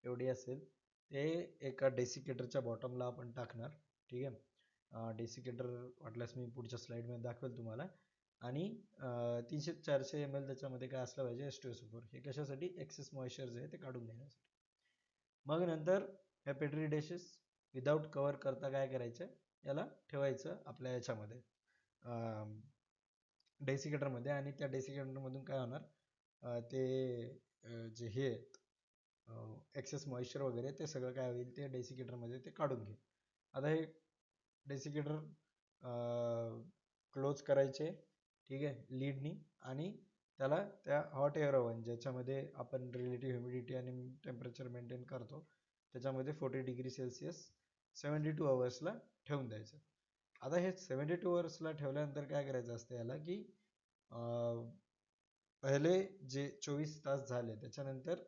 एवढी असेल ते एका डेसिकेटरच्या बॉटमला आपण टाकणार. ठीक आहे. डेसिकेटर वाटल्यास मी पुढच्या स्लाईडमध्ये दाखवेल तुम्हाला. आणि 300-400 ml त्याच्यामध्ये काय असलं पाहिजे, H2SO4. हे कशासाठी, एक्सेस मॉइश्चर जे आहे ते काढून घेण्यासाठी. मग नंतर ह्या पेट्री डिशेस विदाऊट कवर करता काय करायचं, याला ठेवायचं आपल्या याच्यामध्ये डेसिकेटरमध्ये. आणि त्या डेसिकेटरमधून काय होणार, ते जे हे एक्सेस मॉइश्चर वगैरे ते सगळं काय होईल, ते डेसिकेटरमध्ये ते काढून घेईल. आता हे डेसिकेटर क्लोज करायचे. ठीक आहे, लीडनी. आणि त्याला त्या हॉट एअर ओव्हन ज्याच्यामध्ये आपण रिलेटिव्ह ह्युमिडिटी आणि टेम्परेचर मेंटेन करतो त्याच्यामध्ये 40 डिग्री सेल्सिअस 72 आवर्सला ठेवून द्यायचं. आता हे 72 आवर्सला ठेवल्यानंतर काय करायचं असतं याला, की पहिले जे 24 तास झाले त्याच्यानंतर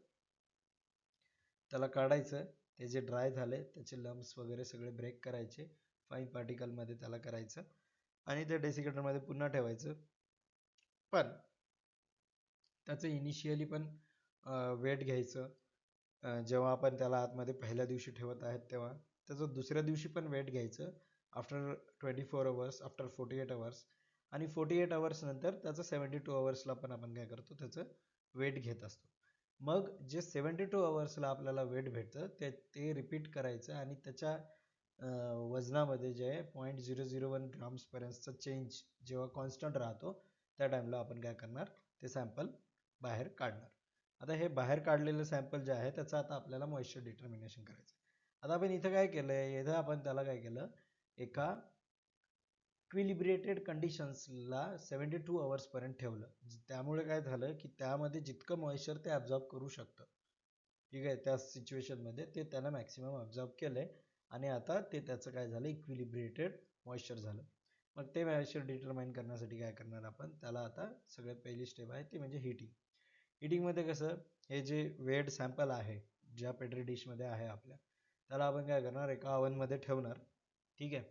त्याला काढायचं. ते जे ड्राय झाले त्याचे लम्प्स वगैरे सगळे ब्रेक करायचे, फाईन पार्टिकलमध्ये त्याला करायचं आणि ते डेसिकेटरमध्ये पुन्हा ठेवायचं. पण त्याचं इनिशियली पण वेट घ्यायचं. जेव्हा आपण त्याला आतमध्ये पहिल्या दिवशी ठेवत आहेत तेव्हा त्याचं दुसऱ्या दिवशी पण वेट घ्यायचं, आफ्टर 24 आवर्स, आफ्टर 48 आवर्स. आणि 48 आवर्स नंतर त्याचं 72 आवर्सला पण आपण काय करतो, त्याचं वेट घेत असतो. मग जे 72 अवर्सला आपल्याला वेट भेटतं ते रिपीट करायचं आणि त्याच्या वजनामध्ये जे आहे 0.001 ग्राम्सपर्यंतचा चेंज जेव्हा कॉन्स्टंट राहतो त्या टाईमला आपण काय करणार, ते सॅम्पल बाहेर काढणार. आता हे बाहेर काढलेलं सॅम्पल जे आहे त्याचं आता आपल्याला मॉइश्चर डिटर्मिनेशन करायचं. आता आपण इथं काय केलंय, इथं आपण त्याला काय केलं, एका इक्विलिब्रेटेड कंडिशन्सला 72 अवर्सपर्यंत ठेवलं. त्यामुळे काय झालं की त्यामध्ये जितकं मॉइश्चर ते ॲब्झॉर्ब करू शकतं, ठीक आहे, त्या सिच्युएशनमध्ये ते त्याला मॅक्सिमम ॲब्झॉर्ब केलंय आणि आता ते त्याचं काय झालं, इक्विलिब्रेटेड मॉइश्चर झालं. मग ते मॉइश्चर डिटरमाइन करण्यासाठी काय करणार आपण, त्याला आता सगळ्यात पहिली स्टेप आहे ती म्हणजे हीटिंग. हीटिंगमध्ये कसं, हे जे वेड सॅम्पल आहे ज्या पेट्री डिशमध्ये आहे आपल्या, त्याला आपण काय करणार, एका अवनमध्ये ठेवणार. ठीक आहे,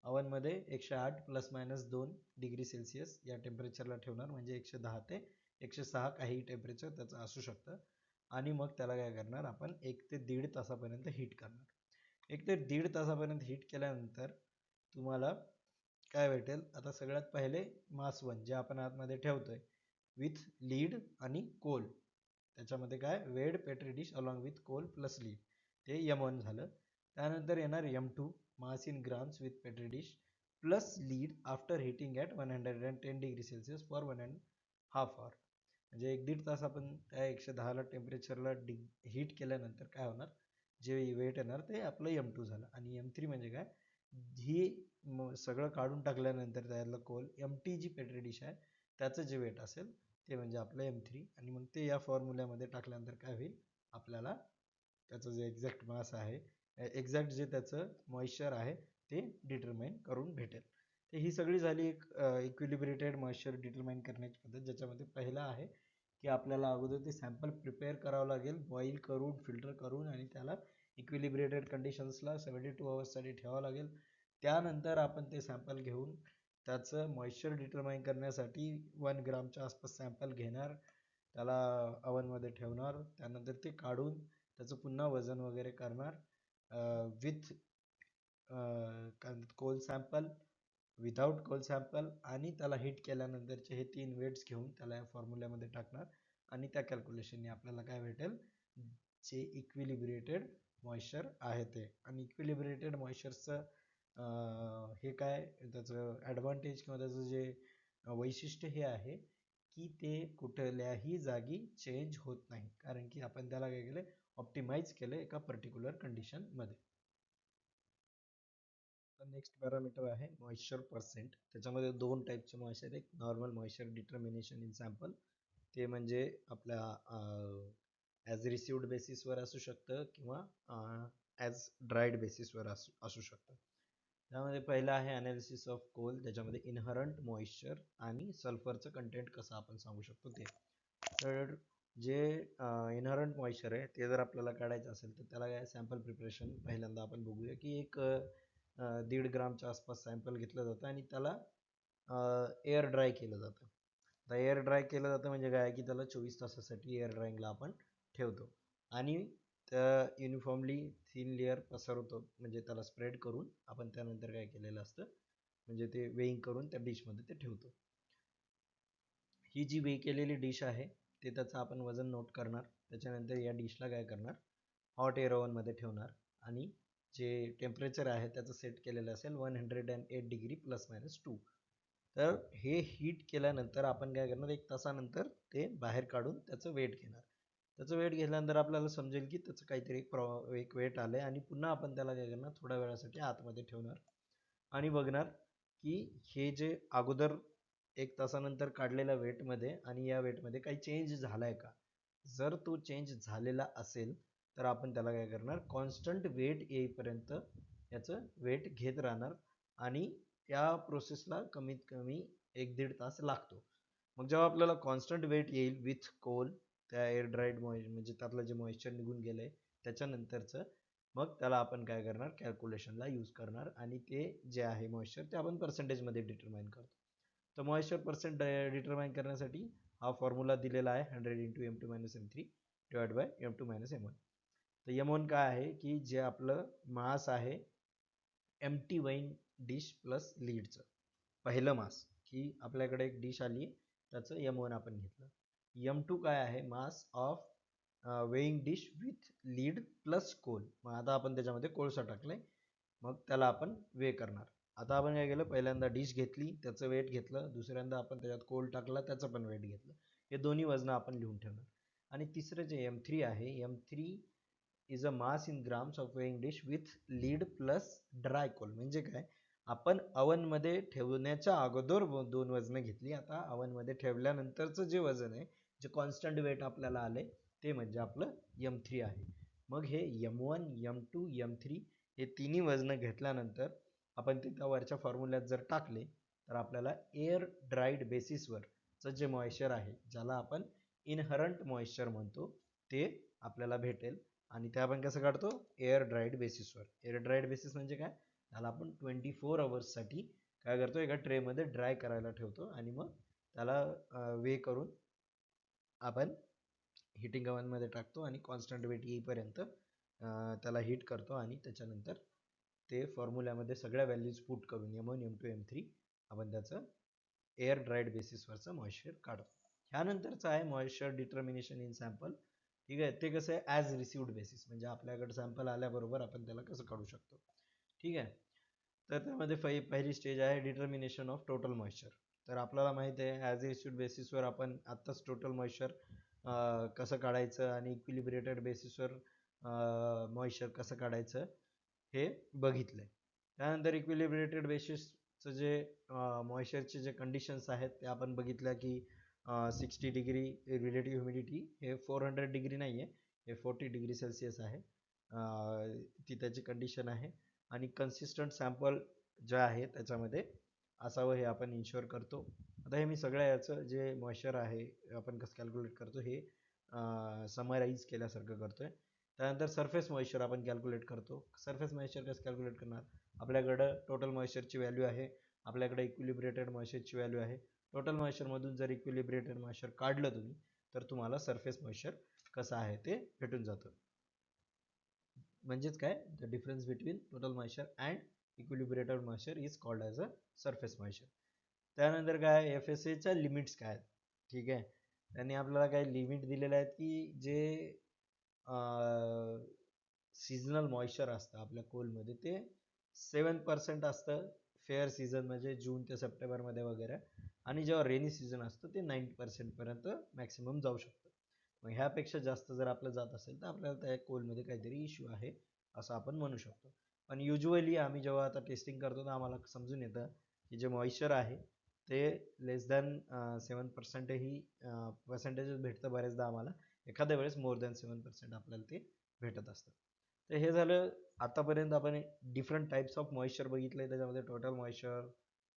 अवनमध्ये 108 ±2 डिग्री सेल्सिअस या टेम्परेचरला ठेवणार, म्हणजे 110 ते 106 काही टेम्परेचर त्याचं असू शकतं. आणि मग त्याला काय करणार आपण, 1 ते 1.5 तासापर्यंत हीट करणार. 1 ते 1.5 तासापर्यंत हीट केल्यानंतर तुम्हाला काय भेटेल, आता सगळ्यात पहिले मास 1 जे आपण आतमध्ये ठेवतोय विथ लीड आणि कोल, त्याच्यामध्ये काय weighed petri dish along with coal plus lid, ते M1 झालं. त्यानंतर येणार M2 mass in grams with petri dish plus lid after heating at 110 degree Celsius for 1.5 hour. म्हणजे 1-1.5 तास आपण त्या 110ला टेम्परेचरला हीट केल्यानंतर काय होणार, जे वेट येणार ते आपलं M2 झालं. आणि M3 म्हणजे काय, ही सगळं काढून टाकल्यानंतर त्यातलं कोल M जी पेट्री डिश आहे त्याचं जे वेट असेल ते म्हणजे आपलं M3. आणि मग ते या फॉर्म्युल्यामध्ये टाकल्यानंतर काय होईल, आपल्याला त्याचं जे एक्झॅक्ट मास आहे, एक्झॅक्ट जे त्याचं मॉइश्चर आहे ते डिटरमाइन करून भेटेल. तर ही सगळी झाली एक इक्विलिब्रेटेड मॉइश्चर डिटरमाइन करण्याची पद्धत, ज्याच्यामध्ये पहिला आहे की आपल्याला अगोदर ते सॅम्पल प्रिपेअर करावं लागेल, बॉईल करून फिल्टर करून, आणि त्याला इक्विलिब्रेटेड कंडिशन्सला 72 अवर्ससाठी ठेवावं लागेल. त्यानंतर आपण ते सॅम्पल घेऊन त्याचं मॉइश्चर डिटरमाइन करण्यासाठी 1 ग्रामच्या आसपास सॅम्पल घेणार, त्याला अवनमध्ये ठेवणार, त्यानंतर ते काढून त्याचं पुन्हा वजन वगैरे करणार with coal sample, without coal sample, आणि त्याला हीट केल्यानंतरचे हे 3 वेट्स घेऊन त्याला या फॉर्म्युल्यामध्ये टाकणार. आणि त्या कॅल्क्युलेशनने आपल्याला काय भेटेल, जे इक्विलिब्रेटेड मॉइश्चर आहे ते. आणि इक्विलिब्रेटेड मॉइश्चरचं हे काय, त्याचं ॲडव्हान्टेज किंवा त्याचं जे वैशिष्ट्य हे आहे की ते कुठल्याही जागी चेंज होत नाही, कारण की आपण त्याला काय केलं, ऑप्टिमाइज केलं एका पर्टिक्युलर कंडिशनमध्ये. नेक्स्ट पॅरामीटर आहे मॉइश्चर पर्सेंट. त्याच्यामध्ये 2 टाईपचे मॉइश्चर आहेत. एक normal moisture determination in sample, ते म्हणजे आपल्या ॲज रिसिव्ड बेसिसवर असू शकतं किंवा ॲज ड्राईड बेसिसवर असू शकतं. त्यामध्ये पहिलं आहे ॲनालिसिस ऑफ कोल, त्याच्यामध्ये इनहरंट मॉइश्चर आणि सल्फरचं कंटेंट कसं आपण सांगू शकतो ते. तर जे इनहरंट मॉइश्चर आहे ते जर आपल्याला काढायचं असेल तर त्याला काय, सॅम्पल प्रिपरेशन पहिल्यांदा आपण बघूया की एक 1.5 ग्रामच्या आसपास सॅम्पल घेतलं जातं आणि त्याला एअर ड्राय केलं जातं. आता एअर ड्राय केलं जातं म्हणजे काय की त्याला 24 तासासाठी एअर ड्रायिंगला आपण ठेवतो आणि त्या युनिफॉर्मली थिन लेअर पसरवतो, म्हणजे त्याला स्प्रेड करून आपण त्यानंतर काय केलेलं असतं, म्हणजे ते वेईंग करून त्या डिशमध्ये ते ठेवतो. ही जी वेई केलेली डिश आहे ते त्याचं आपण वजन नोट करणार. त्याच्यानंतर या डिशला काय करणार, हॉट एअर ओव्हनमध्ये ठेवणार आणि जे टेम्परेचर आहे त्याचं सेट केलेलं असेल 108 डिग्री ±2. तर हे हीट केल्यानंतर आपण काय करणार, 1 तासानंतर ते बाहेर काढून त्याचं वेट घेणार. त्याचं वेट घेतल्यानंतर आपल्याला समजेल की त्याचं काहीतरी एक वेट आलं आहे आणि पुन्हा आपण त्याला काय करणार, थोड्या वेळासाठी आतमध्ये ठेवणार आणि बघणार की हे जे अगोदर 1 तासानंतर काढलेल्या वेटमध्ये आणि या वेटमध्ये काही चेंज झाला आहे का. जर तो चेंज झालेला असेल तर आपण त्याला काय करणार, कॉन्स्टंट वेट येईपर्यंत याचं वेट घेत राहणार आणि त्या प्रोसेसला कमीत कमी 1-1.5 तास लागतो. मग जेव्हा आपल्याला कॉन्स्टंट वेट येईल विथ कोल, त्या एअर ड्राईड म्हणजे त्यातलं जे मॉइश्चर निघून गेलं आहे त्याच्यानंतरचं, मग त्याला आपण काय करणार, कॅल्क्युलेशनला यूज करणार आणि ते जे आहे मॉइश्चर ते आपण पर्सेंटेजमध्ये डिटरमाइन करतो. तर मॉइश्चर पर्सेंट डिटरमाइन करण्यासाठी हा फॉर्म्युला दिलेला आहे 100 × M2 - M3 / M2 - M1. तर M1 काय आहे की जे आपलं मास आहे एम्प्टी वाईन डिश प्लस लीडचं पहिलं मास, की आपल्याकडे एक डिश आली त्याचं M1 आपण घेतलं. M2 काय आहे, mass of weighing dish with lid plus coal. मग आता आपण त्याच्यामध्ये कोळसा टाकलाय, मग त्याला आपण वे करणार. आता आपण काय केलं, पहिल्यांदा डिश घेतली, त्याचं वेट घेतलं, दुसऱ्यांदा आपण त्याच्यात कोल टाकला, त्याचं पण वेट घेतलं. हे दोन्ही वजनं आपण लिहून ठेवणार. आणि तिसरं जे M3 आहे, M3 is a mass in grams of weighing dish with lid plus dry coal. म्हणजे काय, आपण अवनमध्ये ठेवण्याच्या अगोदर दोन वजनं घेतली. आता अवनमध्ये ठेवल्यानंतरचं जे वजन आहे, जे कॉन्स्टंट वेट आपल्याला आले, ते म्हणजे आपलं M3 आहे. मग हे M1, M2, M3 हे तिन्ही वजनं घेतल्यानंतर आपण ते त्या वरच्या फॉर्म्युल्यात जर टाकले, तर आपल्याला एअर ड्राईड बेसिसवरचं जे मॉइश्चर आहे, ज्याला आपण इनहरंट मॉइश्चर म्हणतो, ते आपल्याला भेटेल. आणि ते आपण कसं काढतो, एअर ड्राईड बेसिसवर. एअर ड्राईड बेसिस म्हणजे काय, त्याला आपण 24 अवर्ससाठी काय करतो, एका ट्रेमध्ये ड्राय करायला ठेवतो आणि मग त्याला वे करून आपण हिटिंग ओव्हनमध्ये टाकतो आणि कॉन्स्टंट वेट येईपर्यंत त्याला हीट करतो आणि त्याच्यानंतर ते फॉर्म्युल्यामध्ये सगळ्या व्हॅल्यूज पुट करून M1, M2, M3 आपण त्याचं एअर ड्राईड बेसिसवरचं मॉइश्चर काढतो. ह्यानंतरचं आहे मॉइश्चर डिटर्मिनेशन इन सॅम्पल. ठीक आहे, ते कसं आहे, ॲज रिसिव्ड बेसिस, म्हणजे आपल्याकडे सॅम्पल आल्याबरोबर आपण त्याला कसं काढू शकतो. ठीक आहे, तर त्यामध्ये पहिली स्टेज आहे डिटर्मिनेशन ऑफ टोटल मॉइश्चर. तर आपल्याला माहिती आहे, ॲज रिसिव्ड बेसिसवर आपण आत्ताच टोटल मॉइश्चर कसं काढायचं आणि इक्विलिब्रेटेड बेसिसवर मॉइश्चर कसं काढायचं हे बघितलंय. त्यानंतर इक्विलिब्रेटेड बेसिसचं जे मॉइश्चरचे जे कंडिशन्स आहेत ते आपण बघितल्या की 60 डिग्री रिलेटिव्ह ह्युमिडिटी, हे 400 डिग्री नाही आहे, हे 40 डिग्री सेल्सिअस आहे, ती त्याची कंडिशन आहे. आणि कन्सिस्टंट सॅम्पल जे आहे त्याच्यामध्ये असावं हे आपण इन्श्युअर करतो. आता हे मी सगळ्या याचं जे मॉइश्चर आहे आपण कसं कॅल्क्युलेट करतो हे समराईज केल्यासारखं करतोय. त्यानंतर सरफेस मॉइश्चर आपण कॅल्क्युलेट करतो. सरफेस मॉइश्चर कसं कॅल्क्युलेट करणार, आपल्याकडं टोटल मॉइश्चरची व्हॅल्यू आहे, आपल्याकडे इक्विलिब्रेटेड मॉइश्चरची व्हॅल्यू आहे. टोटल मॉइश्चरमधून जर इक्विलिब्रेटेड मॉइश्चर काढलं तुम्ही, तर तुम्हाला सरफेस मॉइश्चर कसं आहे ते भेटून जातं. म्हणजेच काय, the difference between total moisture and equilibrated moisture is called as a surface moisture. त्यानंतर काय, FSAच्या लिमिट्स काय आहेत. ठीक आहे, त्यांनी आपल्याला काही लिमिट दिलेल्या आहेत की जे सीझनल मॉइश्चर असतं आपल्या कोलमध्ये ते 7% असतं फेअर सीझन म्हणजे जून ते सप्टेंबरमध्ये वगैरे, आणि जेव्हा रेनी सीझन असतं ते 9% मॅक्सिमम जाऊ शकतं. मग ह्यापेक्षा जास्त जर आपलं जात असेल तर आपल्याला त्या कोलमध्ये काहीतरी इश्यू आहे असं आपण म्हणू शकतो. पण युजली आम्ही जेव्हा आता टेस्टिंग करतो तर आम्हाला समजून येतं की जे मॉइश्चर आहे ते लेस दॅन 7% ही पर्सेंटेजेस भेटतं बऱ्याचदा आम्हाला, एखाद्या वेळेस मोर दॅन 7% आपल्याला ते भेटत असतं. तर हे झालं, आतापर्यंत आपण डिफरंट टाईप्स ऑफ मॉइश्चर बघितले. त्याच्यामध्ये टोटल मॉइश्चर,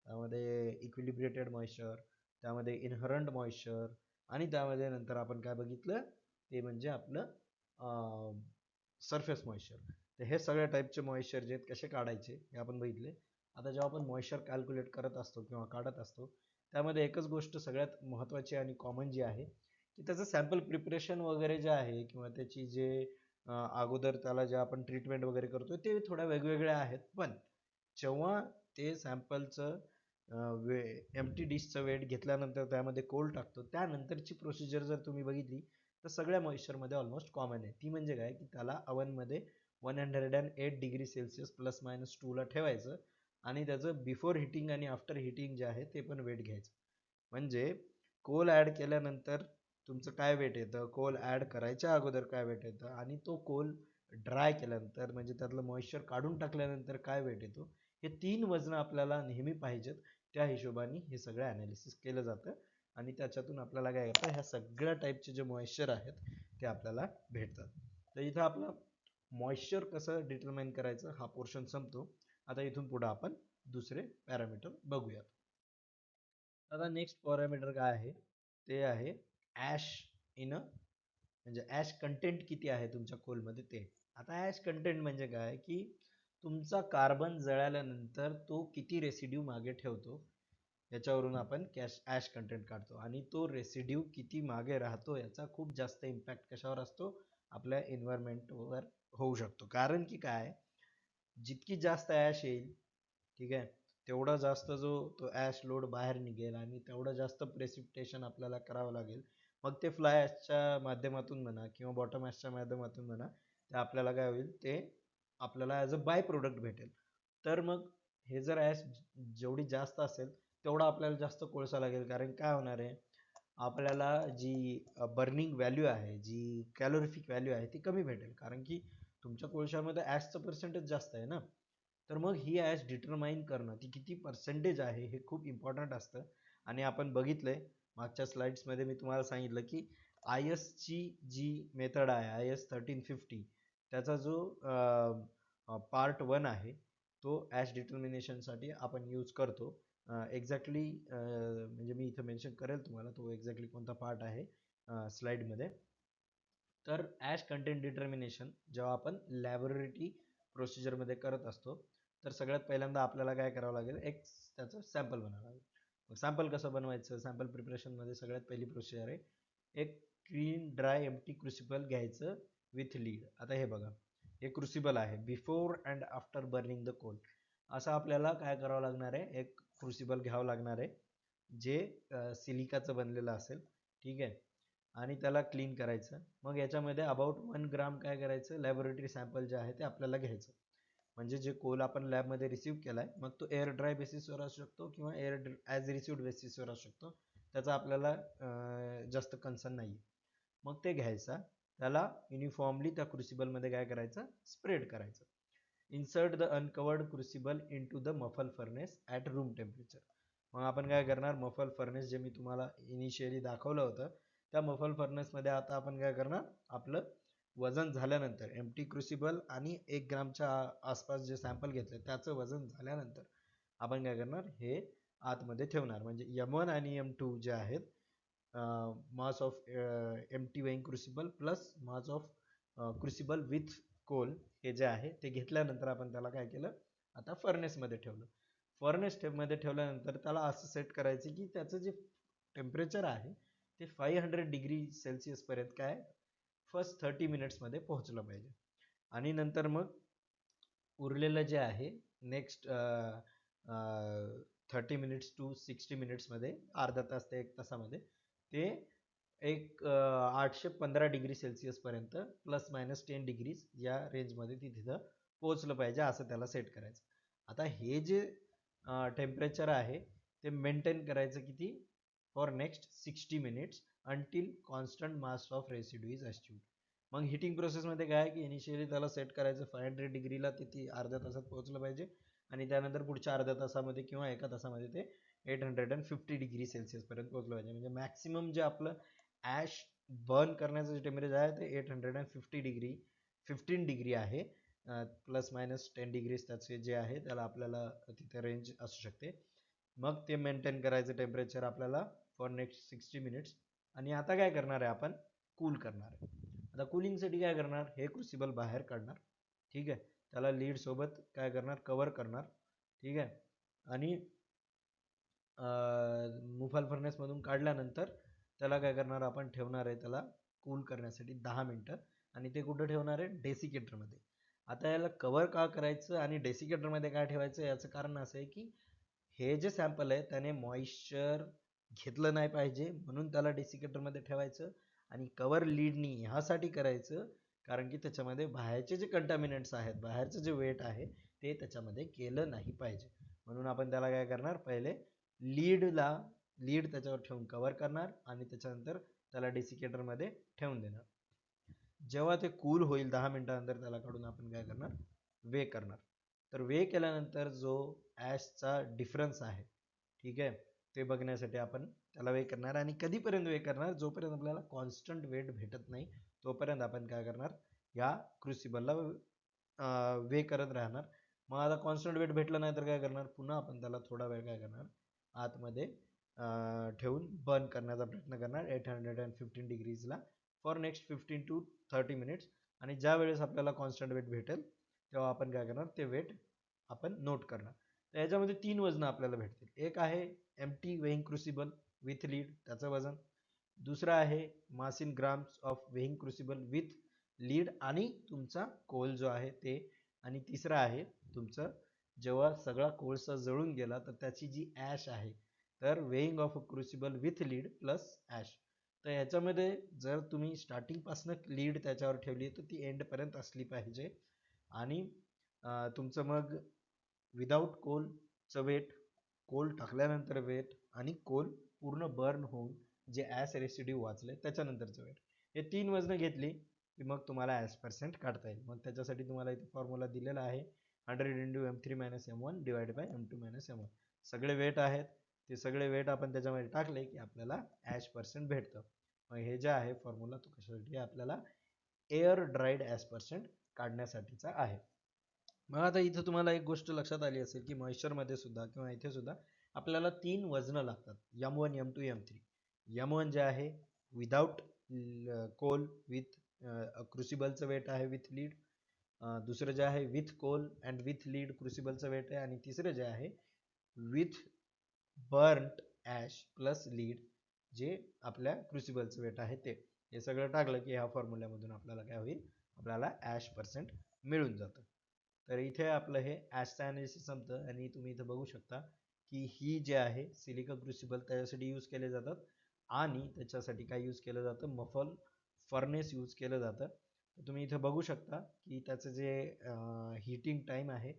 त्यामध्ये इक्विलिब्रेटेड मॉइश्चर, त्यामध्ये इनहरंट मॉइश्चर, आणि त्यामध्ये नंतर आपण काय बघितलं ते म्हणजे आपलं सरफेस मॉइश्चर. तर हे सगळ्या टाईपचे मॉइश्चर जे आहेत कसे काढायचे हे आपण बघितले. आता जेव्हा आपण मॉइश्चर कॅल्क्युलेट करत असतो किंवा काढत असतो, त्यामध्ये एकच गोष्ट सगळ्यात महत्त्वाची आणि कॉमन जी आहे की त्याचं सॅम्पल प्रिपरेशन वगैरे जे आहे किंवा त्याची जे अगोदर त्याला जे आपण ट्रीटमेंट वगैरे करतो ते थोड्या वेगवेगळ्या आहेत. पण जेव्हा ते सॅम्पलचं एम्प्टी डिशचं वेट घेतल्यानंतर त्यामध्ये कोल टाकतो, त्यानंतरची प्रोसिजर जर तुम्ही बघितली तर सगळ्या मॉइश्चरमध्ये ऑलमोस्ट कॉमन आहे. ती म्हणजे काय की त्याला अवनमध्ये 108 डिग्री सेल्सिअस +-2 ठेवायचं आणि त्याचं बिफोर हिटिंग आणि आफ्टर हिटिंग जे आहे ते पण वेट घ्यायचं. म्हणजे कोल ॲड केल्यानंतर तुमचं काय वेट येतं, कोल ॲड करायच्या अगोदर काय वेट येतं, आणि तो कोल ड्राय केल्यानंतर म्हणजे त्यातलं मॉइश्चर काढून टाकल्यानंतर काय वेट येतो, हे 3 वजनं आपल्याला नेहमी पाहिजेत. त्या हिशोबाने हे सगळं ॲनालिसिस केलं जातं आणि त्याच्यातून आपल्याला काय येतं, ह्या सगळ्या टाईपचे जे मॉइश्चर आहेत ते आपल्याला भेटतात. तर इथं आपलं मॉइश्चर कसं डिटरमाइन करायचं हा पोर्शन संपतो. आता इथून पुढे आपण दुसरे पॅरामीटर बघूयात. आता नेक्स्ट पॅरामीटर काय आहे, ते आहे ॲश इन अ, म्हणजे ॲश कंटेंट किती आहे तुमच्या कोलमध्ये ते. आता ॲश कंटेंट म्हणजे काय की तुमचा कार्बन जळाल्यानंतर तो किती रेसिड्यू मागे ठेवतो याच्यावरून आपण ॲश कंटेंट काढतो. आणि तो रेसिड्यू किती मागे राहतो याचा खूप जास्त इम्पॅक्ट कशावर असतो, आपल्या एन्व्हायरमेंटवर होऊ शकतो. कारण की काय, जितकी जास्त ॲश येईल, ठीक आहे, तेवढा जास्त जो तो ॲश लोड बाहेर निघेल आणि तेवढं जास्त प्रेसिपिटेशन आपल्याला करावं लागेल. मग ते फ्लाय ॲशच्या माध्यमातून म्हणा किंवा बॉटम ॲशच्या माध्यमातून म्हणा, ते आपल्याला काय होईल, ते आपल्याला ॲज अ बाय प्रोडक्ट भेटेल. तर मग हे जर ॲश जेवढी जास्त असेल तेवढा आपल्याला जास्त कोळसा लागेल. कारण काय होणार आहे, आपल्याला जी बर्निंग व्हॅल्यू आहे, जी कॅलोरिफिक व्हॅल्यू आहे ती कमी भेटेल. कारण की तुमच्या कोळशामध्ये ॲशचं पर्सेंटेज जास्त आहे ना. तर मग ही ॲश डिटरमाइन करणं ती किती पर्सेंटेज आहे हे खूप इम्पॉर्टंट असतं. आणि आपण बघितलंय मागच्या स्लाइड्समध्ये मी तुम्हाला सांगितलं की ISची जी मेथड आहे IS 1350, त्याचा जो पार्ट 1 आहे तो ॲश डिटर्मिनेशनसाठी आपण यूज करतो. एक्झॅक्टली म्हणजे मी इथं मेन्शन करेल तुम्हाला तो एक्झॅक्टली कोणता पार्ट आहे स्लाइडमध्ये. तर ॲश कंटेंट डिटर्मिनेशन जेव्हा आपण लॅबोरेटरी प्रोसिजरमध्ये करत असतो, तर सगळ्यात पहिल्यांदा आपल्याला काय करावं लागेल, एक त्याचं सॅम्पल बनवावं लागेल. मग सॅम्पल कसं बनवायचं, सॅम्पल प्रिपरेशनमध्ये सगळ्यात पहिली प्रोसिजर आहे, एक क्लीन ड्राय एम्प्टी क्रुसिबल घ्यायचं विथ लीड. आता हे बघा, हे क्रुसिबल आहे before and after burning the coal. असं आपल्याला काय करावं लागणार आहे, एक क्रुसिबल घ्यावं लागणार आहे जे सिलिकाचं बनलेलं असेल, ठीक आहे. आणि त्याला क्लीन करायचं. मग याच्यामध्ये अबाउट 1 ग्राम काय करायचं, लॅबोरेटरी सॅम्पल जे आहे ते आपल्याला घ्यायचं. म्हणजे जे कोल आपण लॅबमध्ये रिसीव्ह केला आहे, मग तो एअर ड्राय बेसिसवर असू शकतो किंवा एअर ॲज रिसिव्ड बेसिसवर असू शकतो. त्याचा आपल्याला जास्त कन्सर्न नाही. मग ते घ्यायचा, त्याला युनिफॉर्मली त्या क्रुसिबलमध्ये काय करायचं, स्प्रेड करायचं. Insert the uncovered crucible into the muffle furnace at room temperature. मग आपण काय करणार, मफल फर्नेस जे मी तुम्हाला इनिशियली दाखवलं होतं, त्या मफल फर्नेसमध्ये आता आपण काय करणार, आपलं वजन झाल्यानंतर एम्प्टी क्रुसिबल आणि 1 ग्रामच्या आसपास जे सॅम्पल घेतले त्याचं वजन झाल्यानंतर आपण काय करणार, हे आतमध्ये ठेवणार. म्हणजे M1 आणि M2 जे आहेत, mass of empty weighing crucible plus mass of crucible with coal, हे जे आहे ते घेतल्यानंतर आपण त्याला काय केलं, आता फर्नेसमध्ये ठेवलं. फर्नेसमध्ये ठेवल्यानंतर त्याला असं सेट करायचं की त्याचं जे टेम्परेचर आहे ते 500 डिग्री सेल्सिअसपर्यंत काय फर्स्ट 30 मिनिट्समध्ये पोहोचलं पाहिजे. आणि नंतर मग उरलेलं जे आहे नेक्स्ट 30 मिनिट्स टू 60 मिनिट्समध्ये, अर्धा तास ते 1 तासामध्ये, ते एक 815 डिग्री सेल्सिअसपर्यंत प्लस मायनस 10 डिग्रीज या रेंजमध्ये ती तिथं पोहोचलं पाहिजे, असं त्याला सेट करायचं. आता हे जे टेम्परेचर आहे ते मेंटेन करायचं किती, for next 60 minutes until constant mass of residue is अचिव्ड. मग हिटिंग प्रोसेसमध्ये काय की इनिशियली त्याला सेट करायचं 500 डिग्रीला, ते अर्ध्या तासात पोहोचलं पाहिजे. आणि त्यानंतर पुढच्या अर्ध्या तासामध्ये किंवा 1 तासामध्ये ते 850 डिग्री सेल्सिअसपर्यंत पोहोचलं पाहिजे. म्हणजे मॅक्सिमम जे आपलं ॲश बर्न करण्याचं जे टेम्परेचर आहे ते 850 डिग्री 15 डिग्री आहे, प्लस मायनस 10 डिग्रीज त्याचे जे आहे त्याला आपल्याला तिथे रेंज असू शकते. मग ते मेंटेन करायचं टेम्परेचर आपल्याला फॉर नेक्स्ट 60 मिनिट्स. आणि आता काय करणार आहे, आपण कूल करणार आहे. आता कूलिंगसाठी काय करणार, हे क्रुसिबल बाहेर काढणार, ठीक आहे. त्याला लीड सोबत काय करणार, कव्हर करणार, ठीक आहे. आणि मुफल फर्नेसमधून काढल्यानंतर त्याला काय करणार, आपण ठेवणार आहे त्याला कूल करण्यासाठी 10 मिनटं. आणि ते कुठं ठेवणार आहे, डेसिकेटरमध्ये. आता याला कव्हर का करायचं आणि डेसिकेटरमध्ये काय ठेवायचं, याचं कारण असं आहे की हे जे सॅम्पल आहे त्याने मॉइश्चर घेतलं नाही पाहिजे, म्हणून त्याला डेसिकेटरमध्ये ठेवायचं. आणि कव्हर लीडनी ह्यासाठी करायचं कारण की त्याच्यामध्ये बाहेरचे जे कंटॅमिनंट्स आहेत, बाहेरचं जे वेट आहे ते त्याच्यामध्ये केलं नाही पाहिजे. म्हणून आपण त्याला काय करणार, पहिले लीड त्याच्यावर ठेवून कव्हर करणार आणि त्याच्यानंतर त्याला डेसिकेटरमध्ये ठेवून देणार. जेव्हा ते कूल होईल 10 मिनिटानंतर त्याला काढून आपण काय करणार, वे करणार. तर वे केल्यानंतर जो ॲशचा डिफरन्स आहे, ठीक आहे, ते बघण्यासाठी आपण त्याला वे करणार. आणि कधीपर्यंत वे करणार, जोपर्यंत आपल्याला कॉन्स्टंट वेट भेटत नाही तोपर्यंत आपण काय करणार, या क्रुसिबलला वे करत राहणार. मग आता कॉन्स्टंट वेट भेटलं नाही तर काय करणार, पुन्हा आपण त्याला थोडा वेळ काय करणार, आतमध्ये ठेवून बर्न करण्याचा प्रयत्न करणार 815 डिग्रीजला फॉर नेक्स्ट 15 टू 30 मिनिट्स. आणि ज्या वेळेस आपल्याला कॉन्स्टंट वेट भेटेल तेव्हा आपण काय करणार, ते वेट आपण नोट करणार. तर याच्यामध्ये 3 वजनं आपल्याला भेटतील. एक आहे empty weighing crucible with lid, त्याचं वजन. दुसरं आहे mass in grams of weighing crucible with lid आणि तुमचा कोल जो आहे ते. आणि तिसरं आहे तुमचं जेव्हा सगळा कोळसा जळून गेला तर त्याची जी ॲश आहे, तर weighing of a crucible with lid plus ash. तर याच्यामध्ये जर तुम्ही स्टार्टिंगपासून लीड त्याच्यावर ठेवली तर ती एंडपर्यंत असली पाहिजे. आणि तुमचं मग विदाऊट कोलचं वेट, कोल टाकल्यानंतर वेट आणि कोल पूर्ण बर्न होऊन जे ॲश रेसिड्यू वाचले त्याच्यानंतरचं वेट, हे 3 वजनं घेतली की मग तुम्हाला ॲश% काढता येईल. मग त्याच्यासाठी तुम्हाला इथे फॉर्म्युला दिलेला आहे 100 × M3 - M1 / M2 - M1. सगळे वेट आहेत, ते सगळे वेट आपण त्याच्यामध्ये टाकले की आपल्याला ॲश% भेटतं. मग हे जे आहे फॉर्म्युला तो कशासाठी आपल्याला एअर ड्राईड ॲश% काढण्यासाठीचा आहे. मग आता इथं तुम्हाला एक गोष्ट लक्षात आली असेल की मॉइश्चरमध्ये सुद्धा किंवा इथे सुद्धा आपल्याला 3 वजनं लागतात, M1 M2 M3. M1 जे आहे विदाऊट कोल विथ क्रुसिबलचं वेट आहे विथ लीड. दुसरं जे आहे with coal and with lid क्रुसिबलचं वेट आहे. आणि तिसरं जे आहे with burnt ash plus lid जे आपल्या क्रुसिबलचं वेट आहे ते. हे सगळं टाकलं की ह्या फॉर्म्युल्यामधून आपल्याला काय होईल, आपल्याला ॲश% मिळून जातं. तर इथे आपलं हे ॲशचं ॲनालिसिस संपतं. आणि तुम्ही इथं बघू शकता की ही जे आहे सिलिका क्रुसिबल त्याच्यासाठी यूज केले जातात आणि त्याच्यासाठी काय यूज केलं जातं, मफल फर्नेस यूज केलं जातं. तर तुम्ही इथं बघू शकता की त्याचं जे हीटिंग टाईम आहे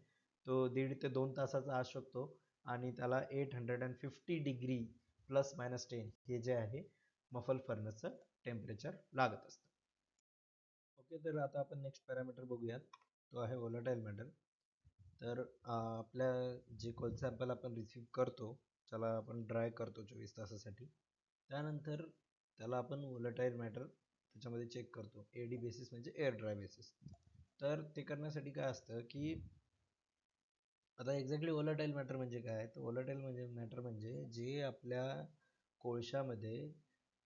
तो 1.5 ते 2 तासाचा असू शकतो आणि त्याला 850 डिग्री ±10 हे जे आहे मफल फर्नेसचं टेम्परेचर लागत असतं. ओके, तर आता आपण नेक्स्ट पॅरामीटर बघूयात, तो आहे व्होलाटाईल मॅटर. तर आपल्या जे कोल सॅम्पल आपण रिसीव करतो त्याला आपण ड्राय करतो 24 तासासाठी. त्यानंतर त्याला आपण व्होलाटाईल मॅटर त्याच्यामध्ये चेक करतो, AD बेसिस म्हणजे एअर ड्राय बेसिस. तर ते करण्यासाठी काय असतं की आता एक्झॅक्टली व्होलाटाईल मॅटर म्हणजे काय, तर व्होलाटाईल मॅटर म्हणजे जे आपल्या कोळशामध्ये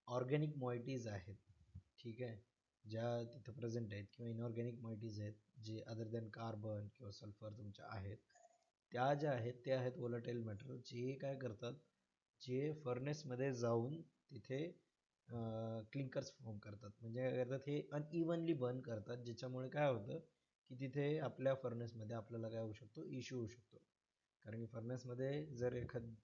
ऑर्गॅनिक मॉइटीज आहेत, ठीक आहे, ज्या तिथं प्रेझेंट आहेत किंवा इनऑर्गॅनिक मॉइटीज आहेत जे अदर दॅन कार्बन किंवा सल्फर तुमच्या आहेत, त्या ज्या आहेत ते आहेत व्होलाटाईल मॅटर. जे काय करतात, जे फर्नेसमध्ये जाऊन तिथे क्लिंकर्स फॉर्म करतात. म्हणजे काय करतात, हे अनइव्हनली बर्न करतात, ज्याच्यामुळे काय होतं की तिथे आपल्या फर्नेसमध्ये आपल्याला काय होऊ शकतो, इश्यू होऊ शकतो. कारण की फर्नेसमध्ये जर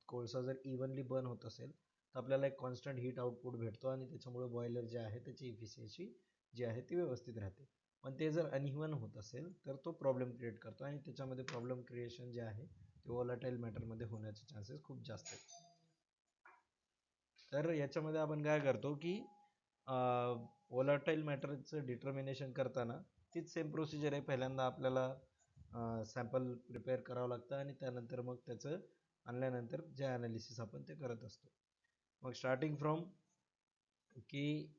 कोळसा जर इव्हनली बर्न होत असेल तर आपल्याला एक कॉन्स्टंट हीट आउटपुट भेटतो आणि त्याच्यामुळे बॉयलर जे आहे त्याची इफिशियन्सी जी आहे ती व्यवस्थित राहते. पण ते जर अनइव्हन होत असेल तर तो प्रॉब्लेम क्रिएट करतो आणि त्याच्यामध्ये प्रॉब्लेम क्रिएशन जे आहे ते व्होलाटाईल मॅटरमध्ये होण्याचे चान्सेस खूप जास्त आहेत. तर याच्यामध्ये आपण काय करतो की व्होलाटाईल मॅटरचं डिटर्मिनेशन करताना तीच सेम प्रोसिजर आहे. पहिल्यांदा आपल्याला सॅम्पल प्रिपेअर करावं लागतं आणि त्यानंतर मग त्याचं आणल्यानंतर जे ॲनालिसिस आपण ते करत असतो. मग स्टार्टिंग फ्रॉम की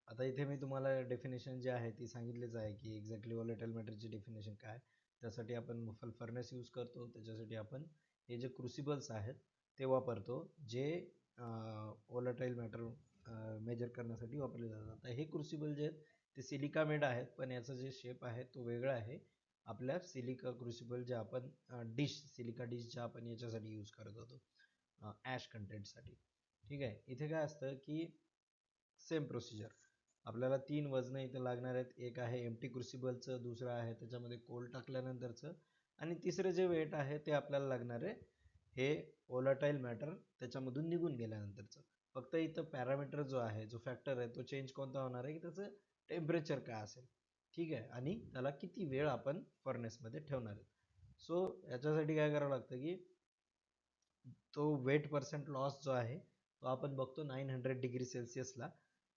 आता इथे मी तुम्हाला डेफिनेशन जे आहे ती सांगितलीच आहे की एक्झॅक्टली व्होलाटाईल मॅटरची डेफिनेशन काय. त्यासाठी आपण मफल फर्नेस यूज करतो, त्याच्यासाठी आपण हे जे क्रुसिबल्स आहेत ते वापरतो जे व्होलाटाईल मॅटर मेजर करण्यासाठी वापरले जातात. हे क्रुसिबल जे आहेत ते सिलिका मेड आहेत, पण याचा जे शेप आहे तो वेगळा आहे आपल्या सिलिका क्रुसिबल जे आपण सिलिका डिश जे आपण याच्यासाठी यूज करत होतो ॲश कंटेंटसाठी. ठीक आहे, इथे काय असतं की सेम प्रोसिजर आपल्याला 3 वजनं इथं लागणार आहेत. एक आहे एम्प्टी क्रुसिबलचं, दुसरं आहे त्याच्यामध्ये कोल टाकल्यानंतरचं, आणि तिसरं जे वेट आहे ते आपल्याला लागणार आहे हे व्होलाटाईल मॅटर त्याच्यामधून निघून गेल्यानंतरचं. फक्त इथं पॅरामीटर जो आहे, जो फॅक्टर आहे, तो चेंज कोणता होणार आहे की त्याचं टेम्परेचर काय असेल, ठीक आहे, आणि त्याला किती वेळ आपण फर्नेसमध्ये ठेवणार आहे. सो याच्यासाठी काय करावं लागतं की तो वेट% लॉस जो आहे तो आपण बघतो 900 डिग्री सेल्सिअसला.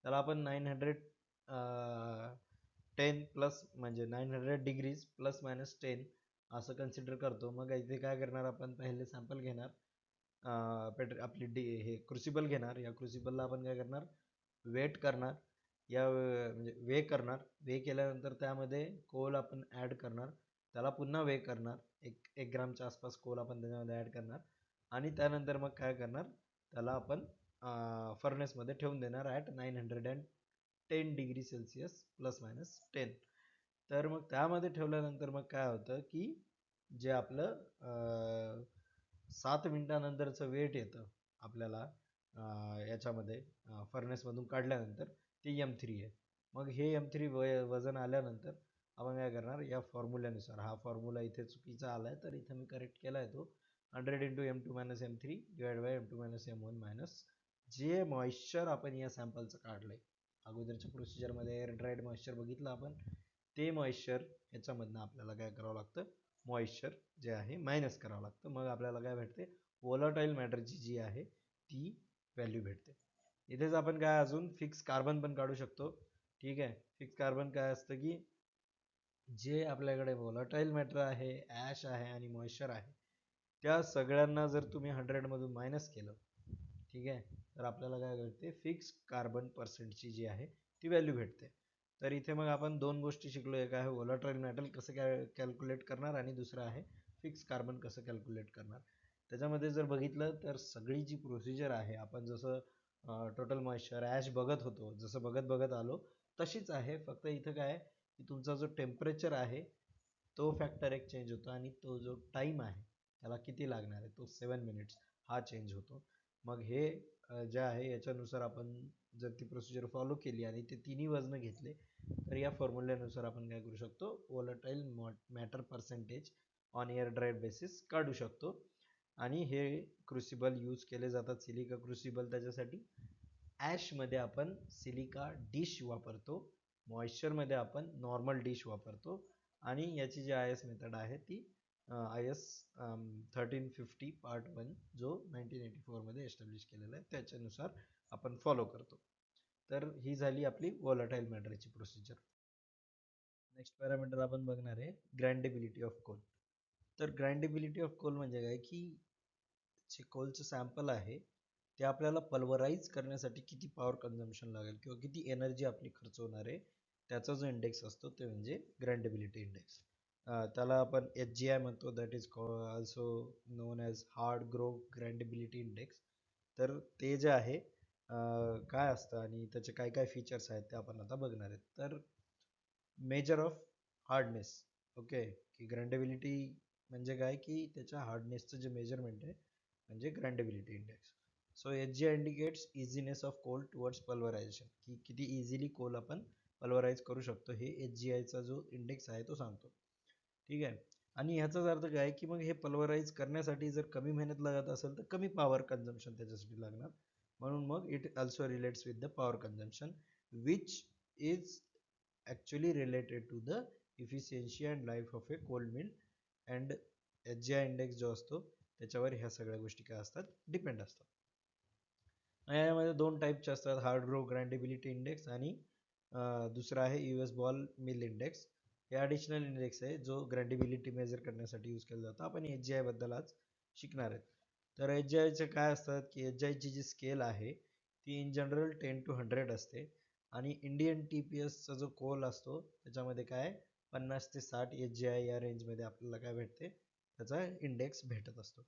त्याला आपण 910 प्लस म्हणजे 900 डिग्रीज ±10 असं कन्सिडर करतो. मग इथे काय करणार, आपण पहिले सॅम्पल घेणार, आपली हे क्रुसिबल घेणार. या क्रुसिबलला आपण काय करणार, वेट करणार, म्हणजे वे करणार. वे केल्यानंतर त्यामध्ये कोल आपण ॲड करणार, त्याला पुन्हा वे करणार, 1 ग्रामच्या आसपास कोल आपण त्याच्यामध्ये ॲड करणार आणि त्यानंतर मग काय करणार, त्याला आपण फर्नेसमध्ये ठेवून देणार ॲट 910 डिग्री सेल्सिअस ±10. तर मग त्यामध्ये ठेवल्यानंतर मग काय होतं की जे आपलं 7 मिनिटानंतरचं वेट येतं आपल्याला याच्यामध्ये फर्नेसमधून काढल्यानंतर ते M3 आहे. मग हे M3 वजन आल्यानंतर आपण काय करणार, या फॉर्म्युल्यानुसार, हा फॉर्म्युला इथे चुकीचा आला आहे तर इथे मी करेक्ट केला आहे तो 100 × M2 - M3 / M2 - M1 - जे मॉइश्चर आपण या सॅम्पलचं काढलंय, अगोदरच्या प्रोसिजरमध्ये एअर ड्राईड मॉइश्चर बघितलं आपण, ते मॉइश्चर याच्यामधनं आपल्याला काय करावं लागतं, मॉइश्चर जे आहे मायनस करावं लागतं. मग आपल्याला काय भेटते, वोलाटाईल मॅटरची जी आहे ती व्हॅल्यू भेटते. इथेच आपण काय अजून फिक्स कार्बन पण काढू शकतो. ठीक आहे, फिक्स कार्बन काय असतं की जे आपल्याकडे वोलाटाईल मॅटर आहे, ॲश आहे आणि मॉइश्चर आहे, त्या सगळ्यांना जर तुम्ही 100मधून मायनस केलं, ठीक आहे, तर आपल्याला काय भेटते, फिक्स कार्बन पर्सेंटची जी आहे ती व्हॅल्यू भेटते. तर इथे मग आपण दोन गोष्टी शिकलो, एक आहे वोलाटाईल मॅटर कसं कॅल्क्युलेट करणार आणि दुसरं आहे फिक्स कार्बन कसं कॅल्क्युलेट करणार. त्याच्यामध्ये जर बघितलं तर सगळी जी प्रोसिजर आहे, आपण जसं टोटल मॉइश्चर ॲश बघत होतो, जसं बघत बघत आलो तशीच आहे. फक्त इथं काय की तुमचा जो टेम्परेचर आहे तो फॅक्टर एक चेंज होतो आणि तो जो टाईम आहे त्याला किती लागणार आहे तो 7 मिनिट्स हा चेंज होतो. मग हे जे आहे याच्यानुसार आपण जर ती प्रोसिजर फॉलो केली आणि ते तिन्ही वजन घेतले तर या फॉर्म्युल्यानुसार आपण काय करू शकतो, volatile matter percentage on air dried basis काढू शकतो. आणि हे क्रुसिबल यूज केले जातात, सिलिका क्रुसिबल. त्याच्यासाठी ॲशमध्ये आपण सिलिका डिश वापरतो, मॉइश्चरमध्ये आपण नॉर्मल डिश वापरतो. आणि याची जी आय एस मेथड आहे ती IS 1350 पार्ट 1 जो 1984मध्ये एस्टॅब्लिश केलेला आहे त्याच्यानुसार आपण फॉलो करतो. तर ही झाली आपली वोलाटाईल मॅटरची प्रोसिजर. नेक्स्ट पॅरामीटर आपण बघणार आहे ग्राइंडेबिलिटी ऑफ कोल. तर ग्राइंडेबिलिटी ऑफ कोल म्हणजे काय की जे कोलचं सॅम्पल आहे ते आपल्याला पल्वराईज करण्यासाठी किती पॉवर कन्झम्पशन लागेल किंवा किती एनर्जी आपली खर्च होणार आहे त्याचा जो इंडेक्स असतो ते म्हणजे ग्राइंडेबिलिटी इंडेक्स. त्याला आपण HGI म्हणतो, that is also known as Hardgrove grindability index. तर ते जे आहे काय असतं आणि त्याचे काय काय फीचर्स आहेत ते आपण आता बघणार आहेत. तर मेजर ऑफ हार्डनेस, ओके, की ग्राइंडेबिलिटी म्हणजे काय की त्याच्या हार्डनेसचं जे मेजरमेंट आहे म्हणजे grindability index. So HGI indicates easiness of coal towards pulverisation, की किती इझिली कोल आपण पल्वराईज करू शकतो हे HGIचा जो इंडेक्स आहे तो सांगतो. ठीक आहे, आणि ह्याचाच अर्थ काय की मग हे पल्वराईज करण्यासाठी जर कमी मेहनत लागत असेल तर कमी पॉवर कन्झम्पशन त्याच्यासाठी लागणार. म्हणून मग it also relates with the power consumption which is actually related to the efficiency and life of a cold mill. And HGI index जो असतो त्याच्यावर ह्या सगळ्या गोष्टी काय असतात, डिपेंड असतात. यामध्ये दोन टाईपचे असतात, हार्ड ग्रो ग्राइंडेबिलिटी इंडेक्स आणि दुसरा आहे US बॉल मिल इंडेक्स. हे ॲडिशनल इंडेक्स आहे जो ग्राइंडेबिलिटी मेजर करण्यासाठी यूज केला जातो. आपण HGI बद्दल आज शिकणार आहेत. तर HGIचे काय असतात की HGIची जी स्केल आहे ती इन जनरल 10 to 100 असते आणि इंडियन TPSचा जो कोल असतो त्याच्यामध्ये काय 50 ते 60 HGI या रेंजमध्ये आपल्याला काय भेटते, त्याचा इंडेक्स भेटत असतो.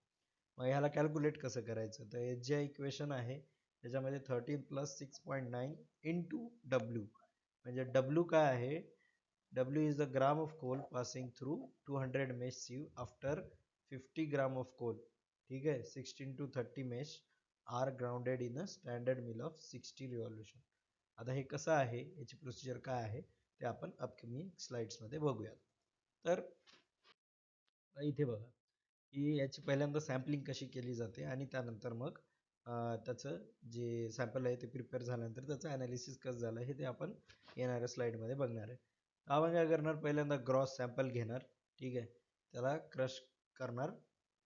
मग ह्याला कॅल्क्युलेट कसं करायचं, तर HGI इक्वेशन आहे त्याच्यामध्ये 13 + 6.9 इंटू W, म्हणजे W काय आहे, W is the gram of coal passing through 200 mesh sieve after 50 gram of coal. ठीक आहे, 16 to 30 mesh are grounded in a standard mill of 60 revolution. आता हे कसं आहे, याची प्रोसिजर काय आहे ते आपण अपकमिंग स्लाइड्समध्ये बघूयात. तर इथे बघा की याची पहिल्यांदा सॅम्पलिंग कशी केली जाते आणि त्यानंतर मग त्याचं जे सॅम्पल आहे ते प्रिपेअर झाल्यानंतर त्याचं ॲनालिसिस कसं झालं हे ते आपण येणाऱ्या स्लाईडमध्ये बघणार आहे. आपण काय करणार, पहिल्यांदा ग्रॉस सॅम्पल घेणार, ठीक आहे, त्याला क्रश करणार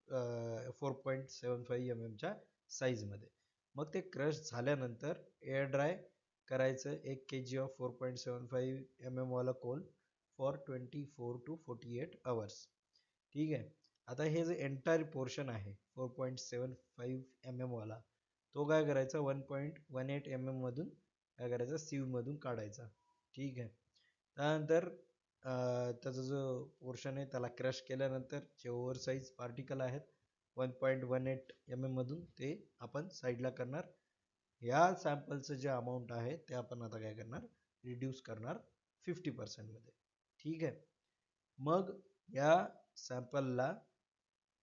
4.75 mm साईजमध्ये. मग ते क्रश झाल्यानंतर एअर ड्राय करायचं 1 kg ऑफ 4.75 mm वाला कोल फॉर 24 to 48 hours. ठीक आहे, आता हे जे एंटायर पोर्शन आहे 4.75 mm वाला तो काय करायचा 1.18 mm मधून काय करायचा, सिव्हमधून काढायचा. ठीक आहे, त्यानंतर त्याचा जो पोर्शन आहे त्याला क्रश केल्यानंतर जे ओव्हरसाईज पार्टिकल आहेत 1.18 mm मधून ते आपण साईडला करणार. या सॅम्पलचं जे अमाऊंट आहे ते आपण आता काय करणार, रिड्यूस करणार 50% मध्ये. ठीक आहे, मग या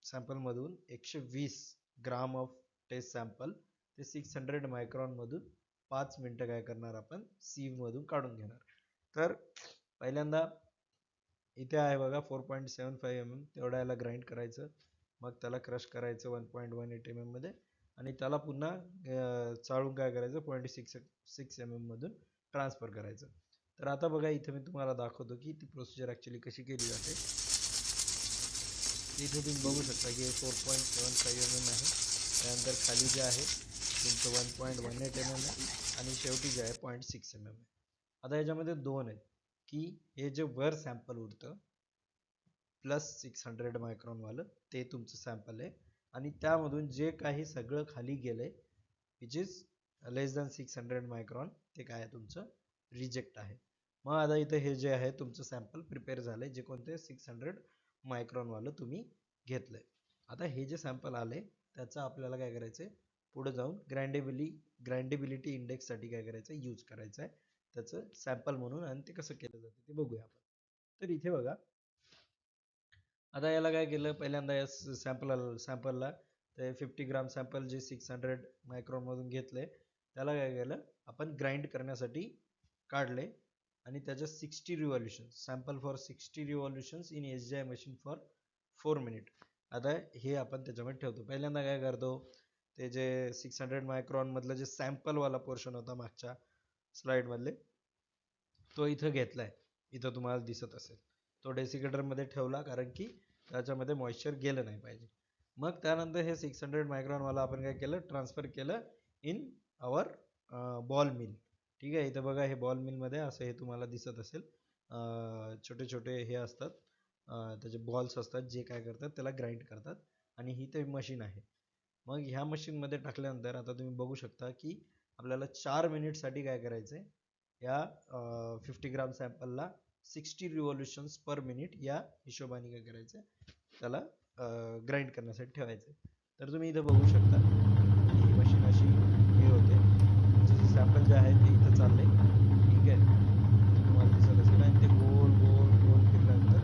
सॅम्पलमधून 120 ग्राम ऑफ टेस्ट सॅम्पल ते 600 मायक्रॉनमधून 5 मिनटं काय करणार आपण सिव्हमधून काढून घेणार. तर पहिल्यांदा इथे आहे बघा 4.75 mm तेवढ्या याला ग्राइंड करायचं, मग त्याला क्रश करायचं 1.18 mm मध्ये आणि त्याला पुन्हा चाळून काय करायचं 0.6 mm मधून ट्रान्सफर करायचं. तर आता बघा इथे मी तुम्हाला दाखवतो की ती प्रोसिजर ॲक्च्युली कशी केली जाते. इथे तुम्ही बघू शकता की 4.75 mm आहे, त्यानंतर खाली जे आहे तुमचं 1.18 mm आहे आणि शेवटी जे आहे 0.6 mm आहे. आता याच्यामध्ये दोन आहेत की हे जे वर सॅम्पल उडतं +600 मायक्रॉन वालं ते तुमचं सॅम्पल आहे आणि त्यामधून जे काही सगळं खाली गेलंय विच इज <600 मायक्रॉन ते काय आहे तुमचं रिजेक्ट आहे. मग आता इथे हे जे आहे तुमचं सॅम्पल प्रिपेअर झालंय जे कोणते 600 मायक्रॉन वालं तुम्ही घेतलंय. आता हे जे सॅम्पल आले त्याचं आपल्याला काय करायचंय पुढे जाऊन ग्राइंडेबिलिटी इंडेक्स साठी काय करायचं यूज करायचं आहे त्याचं सॅम्पल म्हणून आणि ते कसं केलं जातं ते बघूया आपण. तर इथे बघा आता याला काय केलं पहिल्यांदा या सॅम्पलला ते 50 ग्राम सॅम्पल जे 600 मायक्रॉन मधून घेतले त्याला काय केलं आपण ग्राइंड करण्यासाठी काढले आणि त्याच्या 60 revolution sample for 60 revolutions in SGI machine for 4 minute. आता हे आपण त्याच्यामध्ये ठेवतो. पहिल्यांदा काय करतो ते जे 600 मायक्रॉन मधलं जे सॅम्पल वाला पोर्शन होता मागच्या स्लाइड मधले तो इथं घेतलाय, इथं तुम्हाला दिसत असेल तो डेसिकेटर मध्ये ठेवला कारण की त्याच्यामध्ये मॉइश्चर गेलं नाही पाहिजे. मग त्यानंतर हे 600 मायक्रॉन वाला आपण काय केलं ट्रान्सफर केलं इन आवर बॉल मिल. ठीक आहे, इथं बघा हे बॉल मिल मध्ये असं हे तुम्हाला दिसत असेल छोटे छोटे हे असतात त्याचे बॉल्स असतात जे काय करतात त्याला ग्राइंड करतात आणि ही ते मशीन आहे. मग ह्या मशीन मध्ये टाकल्यानंतर आता तुम्ही बघू शकता की आपल्याला 4 मिनिट साठी काय करायचंय या 50 ग्राम सॅम्पलला 60 रिव्हॉल्युशन्स पर मिनिट या हिशोबाने काय करायचं त्याला ग्राइंड करण्यासाठी ठेवायचं. तर तुम्ही इथं बघू शकता ही मशीन अशी हे होते जे सॅम्पल जे आहे ते इथं चालले. ठीक आहे, तुम्हाला दिसत असेल आणि ते गोल गोल गोल फिरल्यानंतर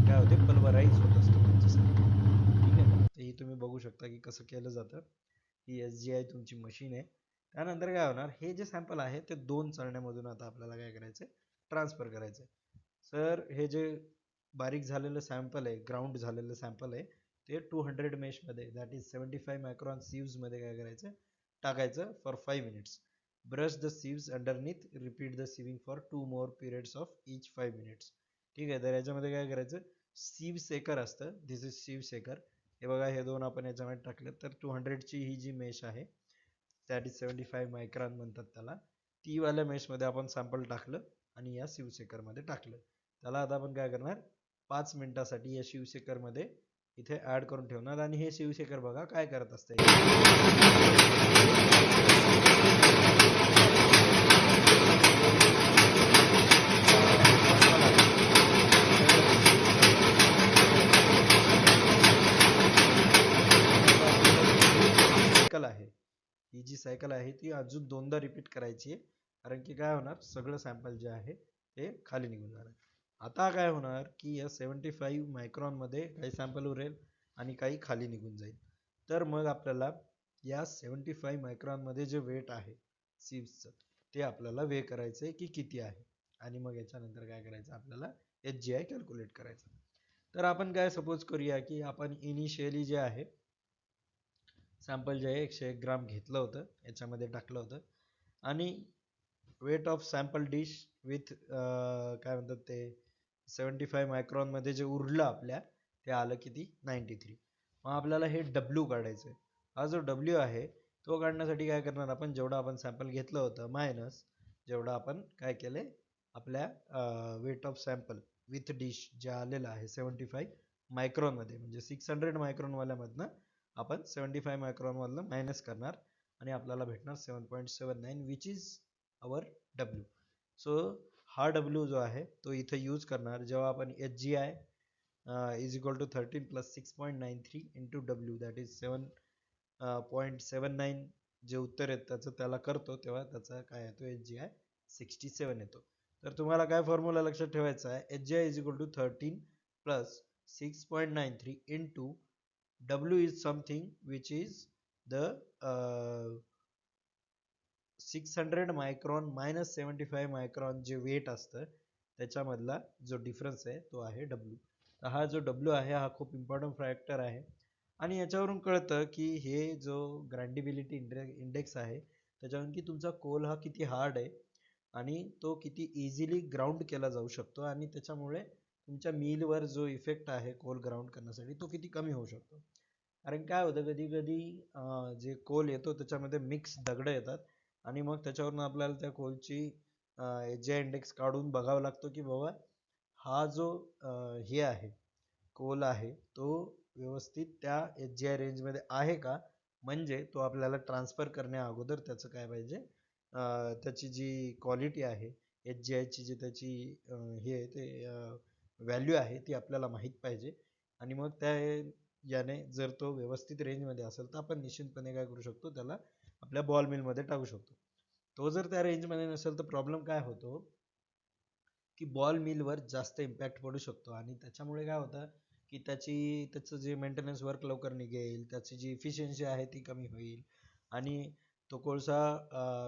काय होते पल्वराइज होत असतं तुमचं सॅम्पल. ठीक आहे, तर ही तुम्ही बघू शकता की कसं केलं जातं. ही SGI तुमची मशीन आहे. त्यानंतर काय होणार हे जे सॅम्पल आहे ते 2 चाळण्यामधून आता आपल्याला काय करायचंय ट्रान्सफर करायचंय. सर हे जे बारीक झालेलं सॅम्पल आहे ग्राउंड झालेलं सॅम्पल आहे ते 200 मेश मध्ये दॅट इज 75 मायक्रॉन सीव्स मध्ये काय करायचं टाकायचं for 5 minutes. Brush the sieves underneath repeat the swimming for 2 more periods of each 5 minutes. ठीक आहे, तर याच्यामध्ये काय करायचं सीव सेकर असतं दिस इज सीव सेकर. हे बघा हे दोन आपण याच्यामध्ये टाकले तर 200 ची ही जी मेश आहे दॅट इज 75 मायक्रॉन म्हणतात त्याला ती वाल्या मेश मध्ये आपण सॅम्पल टाकलं आणि या शिवसेकर मध्ये टाकलं. त्याला आता आपण काय करणार 5 मिनिटासाठी या शिवसेकर मध्ये इथे ऍड करून ठेवणार आणि हे शिवसेकर बघा काय करत असते सायकल आहे. ही जी सायकल आहे ती अजून दोनदा रिपीट करायची आहे कारण की काय होणार सगळं सॅम्पल जे आहे ते खाली निघून जाणार. आता काय होणार की या 75 मायक्रॉन मध्ये काही सॅम्पल उरेल आणि काही खाली निघून जाईल. तर मग आपल्याला या 75 मायक्रॉन मध्ये जे वेट आहे सीव्सचं ते आपल्याला वे करायचंय की किती आहे आणि मग याच्यानंतर काय करायचं आपल्याला SGI कॅल्क्युलेट करायचं. तर आपण काय सपोज करूया की आपण इनिशियली जे आहे सॅम्पल जे आहे 101 ग्राम घेतलं होतं याच्यामध्ये टाकलं होतं आणि weight of sample dish with काय म्हणतात ते 75 मायक्रॉन मध्ये जे उरलं आपल्या ते आलं किती 93. मग आपल्याला हे W काढायचं आहे. हा जो W आहे तो काढण्यासाठी काय करणार आपण जेवढा आपण सॅम्पल घेतलं होतं मायनस जेवढा आपण काय केले आपल्या weight of sample with dish जे आलेलं आहे 75 मायक्रॉन मध्ये म्हणजे 600 मायक्रॉन वाल्यामधनं आपण 75 मायक्रॉन मधलं मायनस करणार आणि आपल्याला भेटणार 7.79 which is our W. So हा W जो आहे तो इथे यूज करणार जेव्हा आपण SGI इज इक्वल टू 13 प्लस 6.93 इंटू W दॅट इज 7.79 जे उत्तर आहे त्याचं त्याला करतो तेव्हा त्याचा काय येतो SGI 67 येतो. तर तुम्हाला काय फॉर्म्युला लक्षात ठेवायचा आहे SGI इज इक्वल टू 13 प्लस 6.93 into W is something which is the 600 micron minus 75 micron जे वेट असतं त्याच्यामधला जो डिफरन्स आहे तो आहे W. तर हा जो W आहे हा खूप इम्पॉर्टंट फॅक्टर आहे आणि याच्यावरून कळतं की हे जो ग्राइंडेबिलिटी इंडेक्स आहे त्याच्यावरून की तुमचा कोल हा किती हार्ड आहे आणि तो किती इझिली ग्राउंड केला जाऊ शकतो आणि त्याच्यामुळे तुमच्या मिलवर जो इफेक्ट आहे कोल ग्राउंड करण्यासाठी तो किती कमी होऊ शकतो. कारण काय होतं कधी कधी जे कोल येतो त्याच्यामध्ये मिक्स दगडं येतात आणि मग त्याच्यावरून आपल्याला त्या कोलची जे इंडेक्स काढून बघावं लागतो की बाबा हा जो हे आहे कोल आहे तो व्यवस्थित त्या एच जी आय रेंजमध्ये आहे का, म्हणजे तो आपल्याला ट्रान्सफर करण्या अगोदर त्याचं काय पाहिजे, त्याची जी क्वालिटी आहे एच जी आयची जी त्याची हे आहे ते व्हॅल्यू आहे ती आपल्याला माहीत पाहिजे. आणि मग त्या याने जर तो व्यवस्थित रेंजमध्ये असेल तर आपण निश्चितपणे काय करू शकतो, त्याला आपल्या बॉल मिलमध्ये टाकू शकतो. तो जर त्या रेंजमध्ये नसेल तर प्रॉब्लेम काय होतो की बॉल मिलवर जास्त इम्पॅक्ट पडू शकतो आणि त्याच्यामुळे काय होतं की त्याचं जे मेंटेनन्स वर्क लवकर निघेल, त्याची जी इफिशियन्सी आहे ती कमी होईल आणि तो कोळसा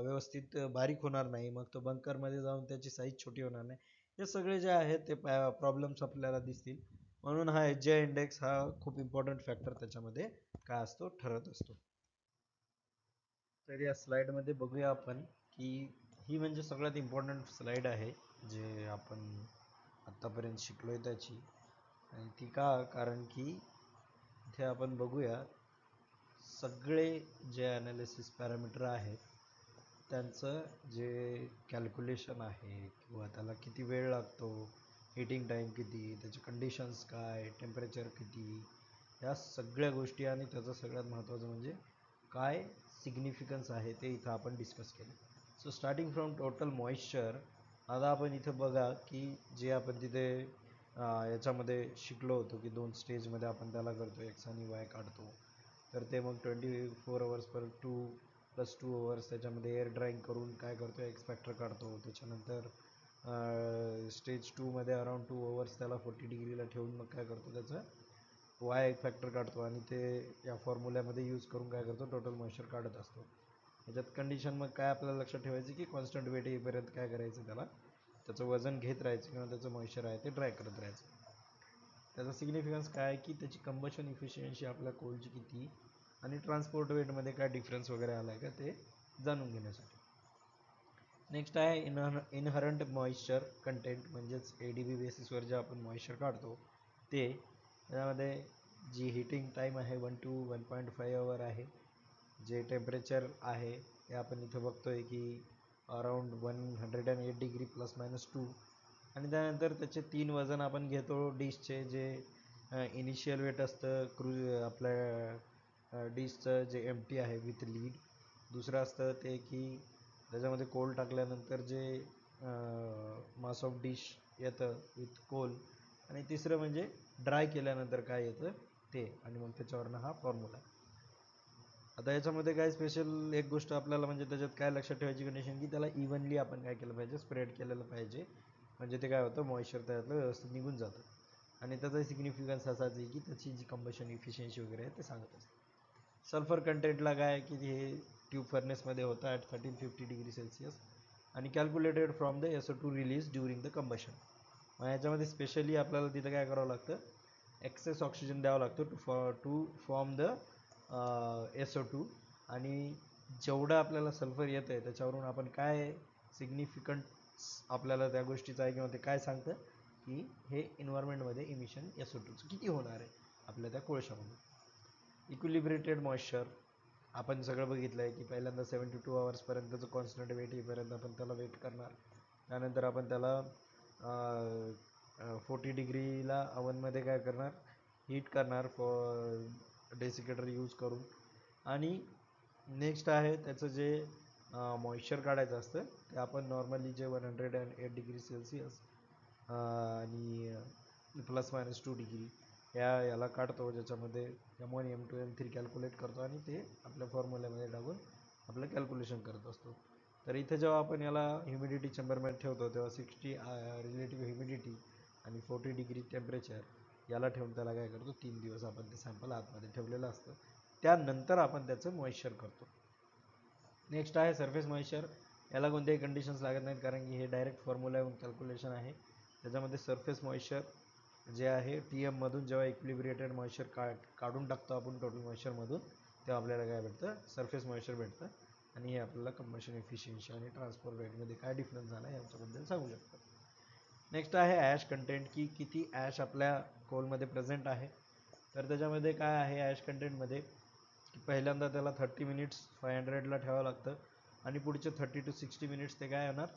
व्यवस्थित बारीक होणार नाही, मग तो बंकरमध्ये जाऊन त्याची साईज छोटी होणार नाही. हे सगळे जे आहेत ते प्रॉब्लेम्स आपल्याला दिसतील. म्हणून हा एच जी आय इंडेक्स हा खूप इम्पॉर्टंट फॅक्टर त्याच्यामध्ये काय असतो ठरत असतो. तर या स्लाइडमध्ये बघूया आपण की ही म्हणजे सगळ्यात इम्पॉर्टंट स्लाइड आहे जे आपण आत्तापर्यंत शिकलोय त्याची. आणि ती का, कारण की इथे आपण बघूया सगळे जे ॲनालिसिस पॅरामीटर आहेत त्यांचं जे कॅल्क्युलेशन आहे किंवा त्याला किती वेळ लागतो, हिटिंग टाईम किती, त्याचे कंडिशन्स काय, टेम्परेचर किती, या सगळ्या गोष्टी आणि त्याचं सगळ्यात महत्त्वाचं म्हणजे काय सिग्निफिकन्स आहे ते इथं आपण डिस्कस केलं. So starting from total moisture, आता आपण इथं बघा की जे आपण तिथे याच्यामध्ये शिकलो होतो की 2 स्टेजमध्ये आपण त्याला करतो एक्स आणि वाय काढतो. तर ते मग 24 आवर्स पर 2 + 2 आवर्स त्याच्यामध्ये एअर ड्राईंग करून काय करतो एक्स फॅक्टर काढतो. त्याच्यानंतर स्टेज 2मध्ये अराउंड 2 आवर्स त्याला 40 डिग्रीला ठेवून मग काय करतो त्याचं वाय फॅक्टर काढतो आणि ते या फॉर्म्युल्यामध्ये यूज करून काय करतो टोटल मॉइश्चर काढत असतो. याच्यात कंडिशन मग काय आपल्याला लक्षात ठेवायची की कॉन्स्टंट वेट येईपर्यंत काय करायचं, त्याला त्याचं वजन घेत राहायचं किंवा त्याचं मॉइश्चर आहे ते ड्राय करत राहायचं. त्याचा सिग्निफिकन्स काय आहे की त्याची कंबशन इफिशियन्सी आपल्या कोलची किती आणि ट्रान्सपोर्ट वेटमध्ये काय डिफरन्स वगैरे आला आहे का ते जाणून घेण्यासाठी. नेक्स्ट आहे इनहरंट मॉइश्चर कंटेंट, म्हणजेच ए डी बी बेसिसवर जे आपण मॉइश्चर काढतो ते. त्यामध्ये जी हिटिंग टाईम आहे 1 to 1.5 आवर आहे. जे टेम्परेचर आहे ते आपण इथं बघतोय की अराउंड 108 डिग्री ±2. आणि त्यानंतर त्याचे 3 वजन आपण घेतो डिशचे, जे इनिशियल वेट असतं आपल्या डिशचं जे एम टी आहे विथ लीड. दुसरं असतं ते की त्याच्यामध्ये कोल टाकल्यानंतर जे मास ऑफ डिश येतं विथ कोल. आणि तिसरं म्हणजे ड्राय केल्यानंतर काय येतं ते, आणि मग त्याच्यावरनं हा फॉर्म्युला. आता याच्यामध्ये काय स्पेशल एक गोष्ट आपल्याला म्हणजे त्याच्यात काय लक्षात ठेवायची कंडिशन की त्याला इव्हनली आपण काय केलं पाहिजे, स्प्रेड केलेलं पाहिजे. म्हणजे ते काय होतं मॉइश्चर त्यातलं व्यवस्थित निघून जातं. आणि त्याचा सिग्निफिकन्स असाच आहे की त्याची जी कंबशन इफिशियन्सी वगैरे आहे ते सांगत असते. सल्फर कंटेंटला काय की हे ट्यूब फर्नेसमध्ये होतं ॲट 1350 डिग्री सेल्सिअस आणि calculated from the SO2 release during the combustion. मग याच्यामध्ये स्पेशली आपल्याला तिथं काय करावं लागतं, एक्सेस ऑक्सिजन द्यावं लागतं टू फॉर्म द SO2. आणि जेवढं आपल्याला सल्फर येतं आहे त्याच्यावरून आपण काय सिग्निफिकंट आपल्याला त्या गोष्टीचं आहे किंवा ते काय सांगतं की हे एन्व्हायरमेंटमध्ये इमिशन SO2चं किती होणार आहे आपल्या त्या कोळशामध्ये. इक्विलिब्रेटेड मॉइश्चर आपण सगळं बघितलं आहे की पहिल्यांदा 72 आवर्सपर्यंतचं कॉन्स्टंट वेट येईपर्यंत आपण त्याला वेट करणार. त्यानंतर आपण त्याला 40 डिग्रीला अवनमध्ये काय करणार, हीट करणार डेसिकेटर यूज करून. आणि नेक्स्ट आहे त्याचं जे मॉइश्चर काढायचं असतं ते आपण नॉर्मली जे 108 डिग्री सेल्सिअस आणि ±2 डिग्री याला काढतो, ज्याच्यामध्ये M1 M2 M3 कॅल्क्युलेट करतो आणि ते आपल्या फॉर्म्युल्यामध्ये टाकून आपलं कॅल्क्युलेशन करत असतो. तर इथे जेव्हा आपण याला ह्युमिडिटी चेंबरमध्ये ठेवतो तेव्हा 60 रिलेटिव्ह ह्युमिडिटी आणि 40 डिग्री टेम्परेचर याला ठेवून त्याला काय करतो, 3 दिवस आपण ते सॅम्पल आतमध्ये ठेवलेलं असतं. त्यानंतर आपण त्याचं मॉइश्चर करतो. नेक्स्ट आहे सरफेस मॉइश्चर. याला कोणत्याही कंडिशन्स लागत नाहीत कारण की हे डायरेक्ट फॉर्म्युला येऊन कॅल्क्युलेशन आहे. त्याच्यामध्ये सरफेस मॉइश्चर जे आहे TM मधून जेव्हा इक्विलिब्रेटेड मॉइश्चर काढून टाकतो आपण टोटल मॉइश्चरमधून, तेव्हा आपल्याला काय भेटतं, सरफेस मॉइश्चर भेटतं. आणि हे आपल्याला कंबशन एफिशियन्सी आणि ट्रान्सफर रेटमध्ये काय डिफरन्स झाला याच्याबद्दल सांगू शकतो. नेक्स्ट आहे ॲश कंटेंट, की किती ॲश आपल्या कोलमध्ये प्रेझेंट आहे. तर त्याच्यामध्ये काय आहे ॲश कंटेंटमध्ये, की पहिल्यांदा त्याला 30 मिनिट्स 500ला ठेवावं लागतं आणि पुढचे 30 to 60 मिनिट्स ते काय होणार,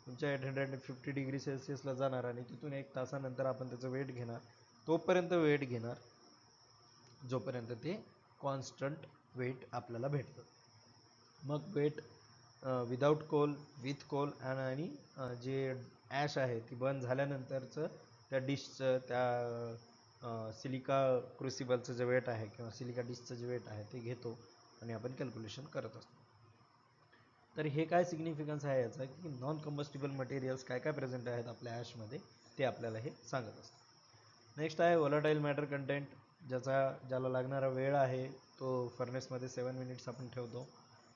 तुमच्या 850 डिग्री सेल्सिअसला जाणार आणि तिथून 1 तासानंतर आपण त्याचं वेट घेणार. तोपर्यंत वेट घेणार जोपर्यंत ते कॉन्स्टंट वेट आपल्याला भेटतं. मग weight without coal, with coal आणि जे ॲश आहे ती बर्न झाल्यानंतरचं त्या डिशचं, त्या सिलिका क्रुसिबलचं जे वेट आहे किंवा सिलिका डिशचं जे वेट आहे ते घेतो आणि आपण कॅल्क्युलेशन करत असतो. तर हे काय सिग्निफिकन्स आहे याचा, की नॉन कंबस्टिबल मटेरियल्स काय काय प्रेझेंट आहेत आपल्या ॲशमध्ये ते आपल्याला हे सांगत असतं. नेक्स्ट आहे व्हॉलाटाईल मॅटर कंटेंट, ज्याला लागणारा वेळ आहे तो फर्नेसमध्ये 7 मिनिट्स आपण ठेवतो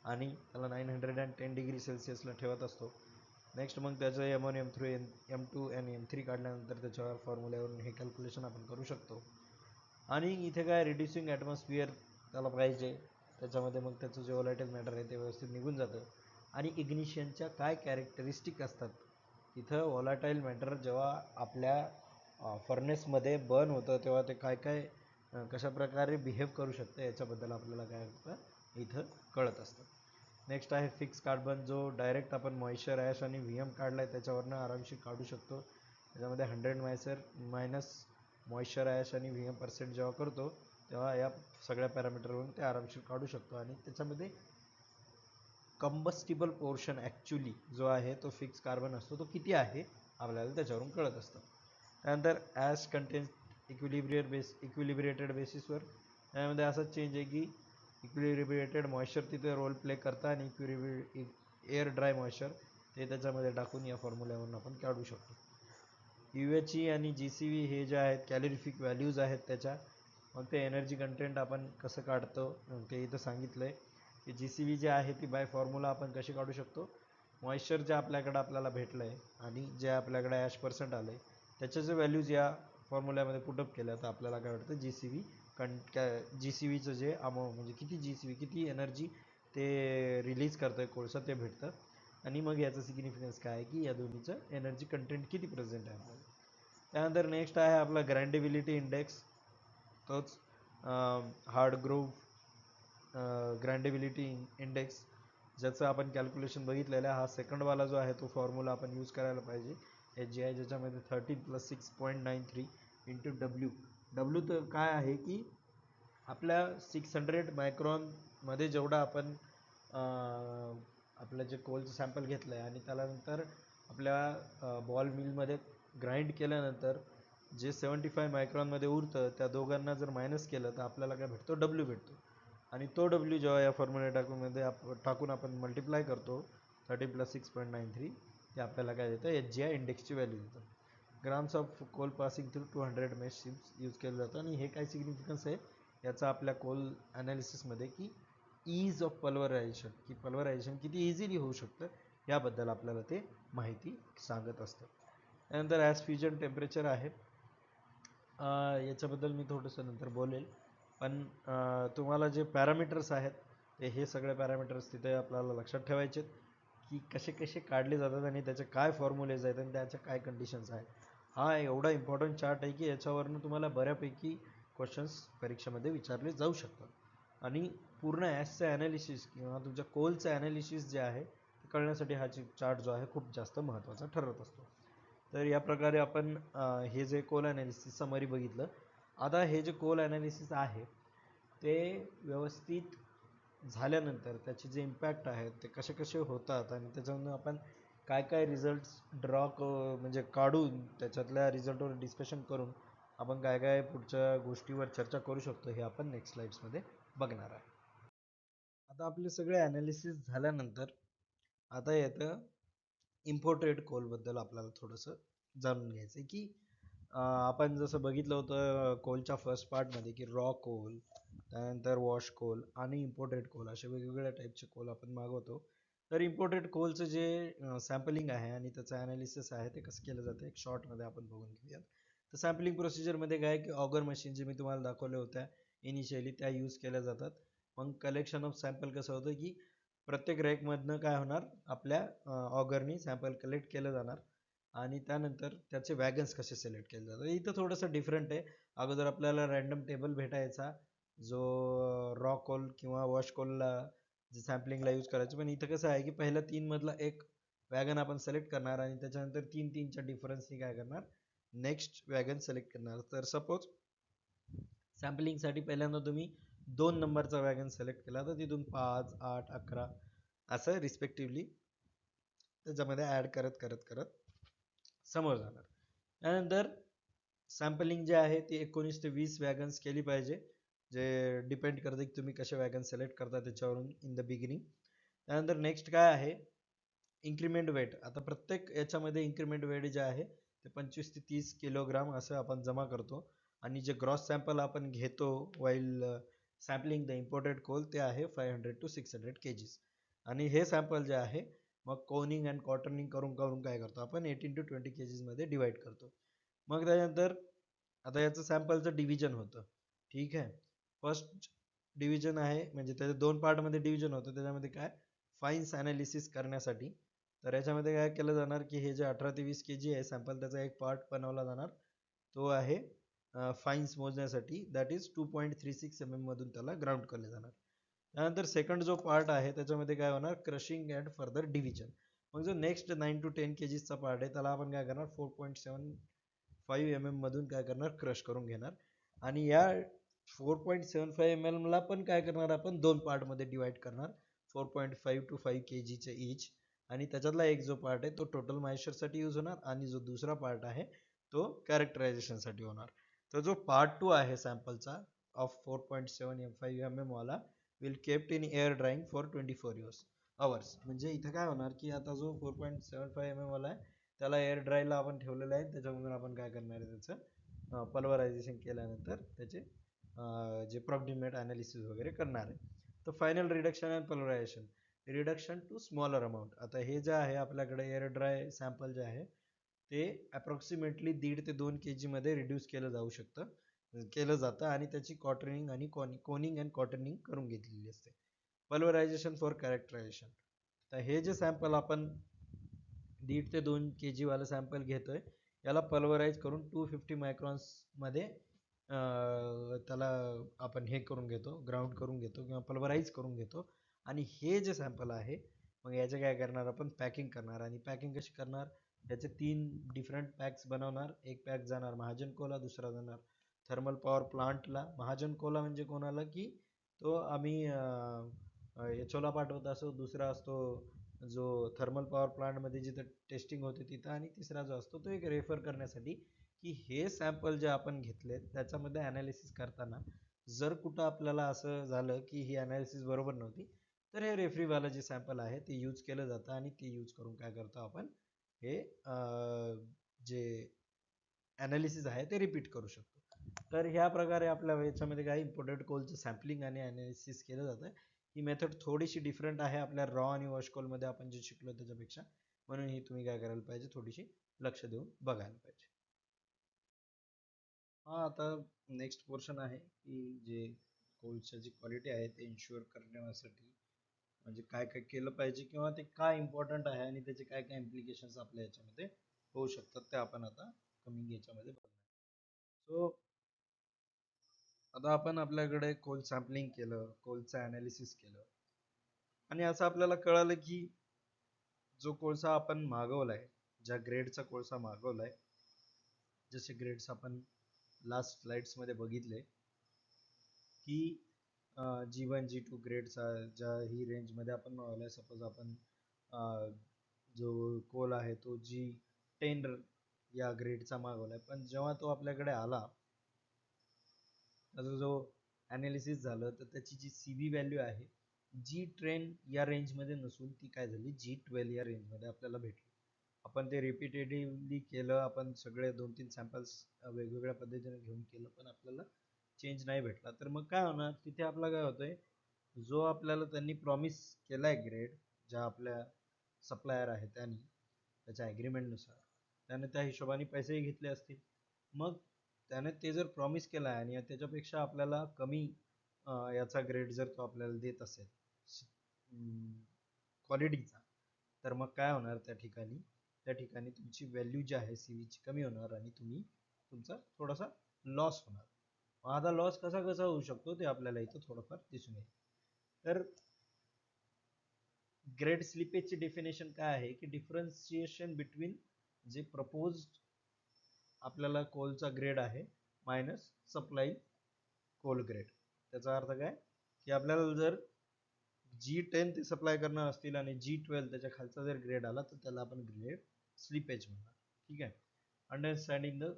आणि त्याला 910 डिग्री सेल्सिअसला ठेवत असतो. नेक्स्ट मग त्याचं M1 M3 M2 आणि M3 काढल्यानंतर त्याच्यावर फॉर्म्युल्यावरून हे कॅल्क्युलेशन आपण करू शकतो. आणि इथे काय रिड्युसिंग ॲटमॉस्फिअर त्याला पाहिजे, त्याच्यामध्ये मग त्याचं जे व्हॉलाटाईल मॅटर आहे ते व्यवस्थित निघून जातं. आणि इग्निशनच्या काय कॅरेक्टरिस्टिक असतात, तिथं व्हॉलाटाईल मॅटर जेव्हा आपल्या फर्नेसमध्ये बर्न होतं तेव्हा ते काय काय कशा प्रकारे बिहेव करू शकतं याच्याबद्दल आपल्याला काय होतं इथं कळत असतं. नेक्स्ट आहे फिक्स कार्बन, जो डायरेक्ट आपण मॉइश्चर ॲश आणि VM काढला आहे त्याच्यावरनं आरामशीर काढू शकतो. त्याच्यामध्ये 100 मायनस मॉइश्चर ॲश आणि VM% जेव्हा करतो तेव्हा या सगळ्या पॅरामीटरवरून ते आरामशीर काढू शकतो. आणि त्याच्यामध्ये कंबस्टिबल पोर्शन ॲक्च्युली जो आहे तो फिक्स कार्बन असतो, तो किती आहे आपल्याला त्याच्यावरून कळत असतं. त्यानंतर ॲश कंटेंट इक्विलिब्रेटेड बेसिसवर, त्यामध्ये असाच चेंज आहे की इक्विलिब्रेटेड मॉइश्चर तिथे रोल प्ले करता आणि एअर ड्राय मॉइश्चर ते त्याच्यामध्ये टाकून या फॉर्म्युल्यावरून आपण काढू शकतो. UHE आणि GCV हे जे आहेत कॅलोरिफिक व्हॅल्यूज आहेत त्याच्या. मग ते एनर्जी कंटेंट आपण कसं काढतो ते इथं सांगितलं आहे, की GCV जे आहे ती बाय फॉर्म्युला आपण कशी काढू शकतो, मॉइश्चर जे आपल्याला भेटलं आहे आणि जे आपल्याकडे ॲश% आलं आहे त्याच्या जे व्हॅल्यूज या फॉर्म्युल्यामध्ये पुटअप केल्या तर आपल्याला काय वाटतं GCVचं जे म्हणजे किती GCV किती एनर्जी ते रिलीज करतं आहे कोळसा ते भेटतं. आणि मग याचं सिग्निफिकन्स काय आहे की या दोन्हीचं एनर्जी कंटेंट किती प्रेझेंट आहे आपल्याला. त्यानंतर नेक्स्ट आहे आपला ग्रँडेबिलिटी इंडेक्स, तोच हार्ड ग्रोव्ह ग्रँडेबिलिटी इंडेक्स, ज्याचं आपण कॅल्क्युलेशन बघितलेलं आहे. हा सेकंडवाला जो आहे तो फॉर्म्युला आपण यूज करायला पाहिजे. HGI ज्याच्यामध्ये 13 + 6.93 × W तर काय आहे की आपल्या 600 मायक्रॉनमध्ये जेवढा आपण आपलं जे कोलचं सॅम्पल घेतलं आहे आणि त्यानंतर आपल्या बॉल मिलमध्ये ग्राइंड केल्यानंतर जे 75 मायक्रॉनमध्ये उरतं त्या दोघांना जर मायनस केलं तर आपल्याला काय भेटतो, W भेटतो. आणि तो W जेव्हा या फॉर्म्युला टाकून आपण मल्टिप्लाय करतो 13 + 6.93 ते आपल्याला काय देतं, HGI इंडेक्सची व्हॅल्यू देतं. Grams of coal passing through 200 mesh शिप्स यूज केलं जातं. आणि हे काय सिग्निफिकन्स आहे याचा आपल्या कोल ॲनालिसिसमध्ये, की ईज ऑफ पल्वरायझेशन, की पल्वरायझेशन किती इझिली होऊ शकतं याबद्दल आपल्याला ते माहिती सांगत असतं. त्यानंतर ॲज फ्युजन टेम्परेचर आहे, याच्याबद्दल मी थोडंसं नंतर बोलेल. पण तुम्हाला जे पॅरामीटर्स आहेत ते हे सगळे पॅरामीटर्स तिथे आपल्याला लक्षात ठेवायचे की कसे कसे काढले जातात आणि त्याचे काय फॉर्म्युलेज आहेत आणि त्याच्या काय कंडिशन्स आहेत. हा एवढा इम्पॉर्टंट चार्ट आहे की याच्यावरनं तुम्हाला बऱ्यापैकी क्वेश्चन्स परीक्षेमध्ये विचारले जाऊ शकतात. आणि पूर्ण ॲशचं ॲनालिसिस किंवा तुमच्या कोलचं ॲनालिसिस जे आहे ते कळण्यासाठी हा चार्ट जो आहे खूप जास्त महत्त्वाचा ठरत असतो. तर या प्रकारे आपण हे जे कोल ॲनालिसिस समरी बघितलं. आता हे जे कोल ॲनालिसिस आहे ते व्यवस्थित झाल्यानंतर त्याचे जे इम्पॅक्ट आहेत ते कसे कसे होतात आणि त्याच्यामधून आपण काय काय रिझल्ट्स म्हणजे काढून त्याच्यातल्या रिझल्टवर डिस्कशन करून आपण काय काय पुढच्या गोष्टीवर चर्चा करू शकतो हे आपण नेक्स्ट स्लाइड्समध्ये बघणार आहे. आता आपले सगळे ॲनालिसिस झाल्यानंतर आता येतं इम्पोर्टेड कोलबद्दल आपल्याला थोडंसं जाणून घ्यायचं आहे, की आपण जसं बघितलं होतं कोलच्या फर्स्ट पार्टमध्ये की रॉ कोल, त्यानंतर वॉश कोल आणि इम्पोर्टेड कोल असे वेगवेगळ्या टाईपचे कोल आपण मागवतो. तर इम्पोर्टेड कोलचं जे सॅम्पलिंग आहे आणि त्याचं ॲनालिसिस आहे ते कसं केलं जातं एक शॉर्टमध्ये आपण बघून घेऊयात. तर सॅम्पलिंग प्रोसिजरमध्ये काय की ऑगर मशीन जे मी तुम्हाला दाखवल्या होत्या इनिशियली त्या यूज केल्या जातात. मग कलेक्शन ऑफ सॅम्पल कसं होतं की प्रत्येक रॅकमधनं काय होणार आपल्या ऑगरनी सॅम्पल कलेक्ट केलं जाणार आणि त्यानंतर त्याचे वॅगन्स कसे सिलेक्ट केले जातात. इथं थोडंसं डिफरंट आहे. अगोदर आपल्याला रॅन्डम टेबल भेटायचा जो रॉ कोल किंवा वॉश कोलला जे सॅम्पलिंगला यूज करायचं, पण इथं कसं आहे की पहिल्या 3 मधला एक वॅगन आपण सिलेक्ट करणार आणि त्याच्यानंतर 3-3च्या डिफरन्सनी काय करणार नेक्स्ट वॅगन सिलेक्ट करणार. तर सपोज सॅम्पलिंगसाठी पहिल्यांदा तुम्ही 2 नंबरचा वॅगन सिलेक्ट केला तर तिथून 5, 8, 11 असं रिस्पेक्टिव्हली त्याच्यामध्ये ॲड करत करत करत समोर जाणार. त्यानंतर सॅम्पलिंग जे आहे ते 19 ते 20 वॅगन्स केली पाहिजे, जे डिपेंड करते की तुम्ही कसे वॅगन सिलेक्ट करता त्याच्यावरून इन द बिगिनिंग. त्यानंतर नेक्स्ट काय आहे इन्क्रीमेंट वेट. आता प्रत्येक याच्यामध्ये इन्क्रीमेंट वेट जे आहे ते 25 ते 30 किलोग्राम असं आपण जमा करतो आणि जे ग्रॉस सॅम्पल आपण घेतो while sampling the imported coal ते आहे 500 to 600 kgs. आणि हे सॅम्पल जे आहे मग कोनिंग अँड कॉटनिंग करून करून काय करतो आपण 18 to 20 kgs मध्ये डिवाइड करतो. मग त्यानंतर आता याचं सॅम्पलचं डिव्हिजन होतं. ठीक आहे, फर्स्ट डिव्हिजन आहे म्हणजे त्याच्या 2 पार्टमध्ये डिव्हिजन होतं. त्याच्यामध्ये काय फाईन्स ॲनालिसिस करण्यासाठी तर याच्यामध्ये काय केलं जाणार की हे जे 18 ते 20 kg आहे सॅम्पल त्याचा एक पार्ट बनवला जाणार, तो आहे फाईन्स मोजण्यासाठी, दॅट इज 2.36 mm मधून त्याला ग्राउंड केले जाणार. त्यानंतर सेकंड जो पार्ट आहे त्याच्यामध्ये काय होणार क्रशिंग अँड फर्दर डिव्हिजन. मग जो नेक्स्ट 9 to 10 kgs चा पार्ट आहे त्याला आपण काय करणार 4.75 mm मधून काय करणार क्रश करून घेणार आणि या 4.75 mm ला पण काय करणार आपण 2 पार्टमध्ये डिवाइड करणार 4.5 to 5 kg चे इच. आणि त्याच्यातला एक जो पार्ट आहे तो टोटल मॉइश्चरसाठी यूज होणार आणि जो दुसरा पार्ट आहे तो कॅरेक्टरायझेशनसाठी होणार. तर जो पार्ट 2 आहे सॅम्पलचा ऑफ 4.75 mm वाला will kept in air drawing for 24 hours. म्हणजे इथं काय होणार की आता जो 4.75 mm वाला आहे त्याला एअर ड्रायला आपण ठेवलेला आहे, त्याच्यामधून आपण काय करणार आहे त्याचं पल्वरायझेशन केल्यानंतर त्याचे जे प्रॉक्सिमेट ॲनालिसिस वगैरे करणार आहे. तर final reduction and pulverisation reduction to smaller amount. आता हे जे आहे आपल्याकडे एअर ड्राय सॅम्पल जे आहे ते अप्रॉक्सिमेटली 1.5 ते 2 kg मध्ये रिड्यूस केलं जातं आणि त्याची कॉटनिंग आणि कोनिंग अँड कॉटनिंग करून घेतलेली असते. पल्वरायझेशन फॉर कॅरेक्टरायझेशन. तर हे जे सॅम्पल आपण 1.5 ते 2 kg वाला सॅम्पल घेतोय याला पल्वराइज करून 250 मायक्रॉन्स मध्ये त्याला आपण हे करून घेतो ग्राउंड करून घेतो किंवा पल्वराइज करून घेतो. आणि हे जे सॅम्पल आहे मग याचे काय करणार आपण पॅकिंग करणार आणि पॅकिंग कशी करणार याचे 3 डिफरंट पॅक्स बनवणार. एक पॅक जाणार महाजन कोला, दुसरा जाणार थर्मल पॉवर प्लांटला. महाजन कोला म्हणजे कोणाला की तो आम्ही याचोला पाठवत असो, दुसरा असतो जो थर्मल पॉवर प्लांटमध्ये जिथं टेस्टिंग होते तिथं, आणि तिसरा जो असतो तो एक रेफर करण्यासाठी की हे सॅम्पल जे आपण घेतले त्याच्यामध्ये ॲनालिसिस करताना जर कुठं आपल्याला असं झालं की ही ॲनालिसिस बरोबर नव्हती तर हे रेफरीवालं जे सॅम्पल आहे ते यूज केलं जातं आणि ते यूज करून काय करतो आपण हे जे ॲनालिसिस आहे ते रिपीट करू शकतो. तर ह्या प्रकारे आपल्या याच्यामध्ये काही इम्पोर्टेड कोलचं सॅम्पलिंग आणि ॲनालिसिस केलं जातं. ही मेथड थोडीशी डिफरंट आहे आपल्या रॉ आणि वॉश कोलमध्ये आपण जे शिकलो त्याच्यापेक्षा, म्हणून ही तुम्ही काय करायला पाहिजे थोडीशी लक्ष देऊन बघायला पाहिजे. हा आता नेक्स्ट पोर्शन आहे की जे कोलच्या जी क्वालिटी आहे ते इन्शुअर करण्यासाठी म्हणजे काय काय केलं पाहिजे किंवा ते काय इम्पॉर्टंट आहे आणि त्याचे काय काय इम्प्लिकेशन्स आपल्या याच्यामध्ये होऊ शकतात ते आपण आता कमिंग याच्यामध्ये बघणार. सो आता आपण आपल्याकडे कोल सॅम्पलिंग केलं, कोलचं ॲनालिसिस केलं आणि असं आपल्याला कळालं की जो कोळसा आपण मागवलाय, ज्या ग्रेडचा कोळसा मागवलाय, जसे ग्रेड्स आपण लास्ट स्लाइड्समध्ये बघितले की G1 G2 ग्रेडचा ज्या ही रेंजमध्ये आपण मागवलाय. सपोज आपण जो कोल आहे तो G10 या ग्रेडचा मागवलाय, पण जेव्हा तो आपल्याकडे आला त्याचा जो ॲनालिसिस झालं तर त्याची जी CB व्हॅल्यू आहे G10 या रेंजमध्ये नसून ती काय झाली G12 या रेंजमध्ये आपल्याला भेटली. आपण ते रिपीटेटिव्हली केलं, आपण सगळे 2-3 सॅम्पल्स वेगवेगळ्या पद्धतीने घेऊन केलं पण आपल्याला चेंज नाही भेटला. तर मग काय होणार तिथे आपला काय होतंय जो आपल्याला त्यांनी प्रॉमिस केलाय ग्रेड ज्या आपल्या सप्लायर आहे त्यांनी त्याच्या ॲग्रीमेंटनुसार त्याने त्या हिशोबाने पैसेही घेतले असतील, मग त्याने ते जर प्रॉमिस केलं आहे आणि त्याच्यापेक्षा आपल्याला कमी याचा ग्रेड जर तो आपल्याला देत असेल क्वालिटीचा, तर मग काय होणार त्या ठिकाणी तुमची व्हॅल्यू जी आहे सीव्हीची कमी होणार आणि तुमचा थोडासा लॉस होणार. आता लॉस कसा कसा होऊ शकतो ते आपल्याला इथं थोडंफार दिसून येईल. तर ग्रेड स्लिपेजची डेफिनेशन काय आहे की डिफरन्सिएशन बिटवीन जे प्रपोज आपल्याला कोलचा ग्रेड आहे मायनस सप्लाय कोल ग्रेड. त्याचा अर्थ काय की आपल्याला जर G10 ते सप्लाय करणार असतील आणि G12 त्याच्या खालचा जर ग्रेड आला तर त्याला आपण ग्रेड स्लिपेज म्हणणार. ठीक आहे. Understanding the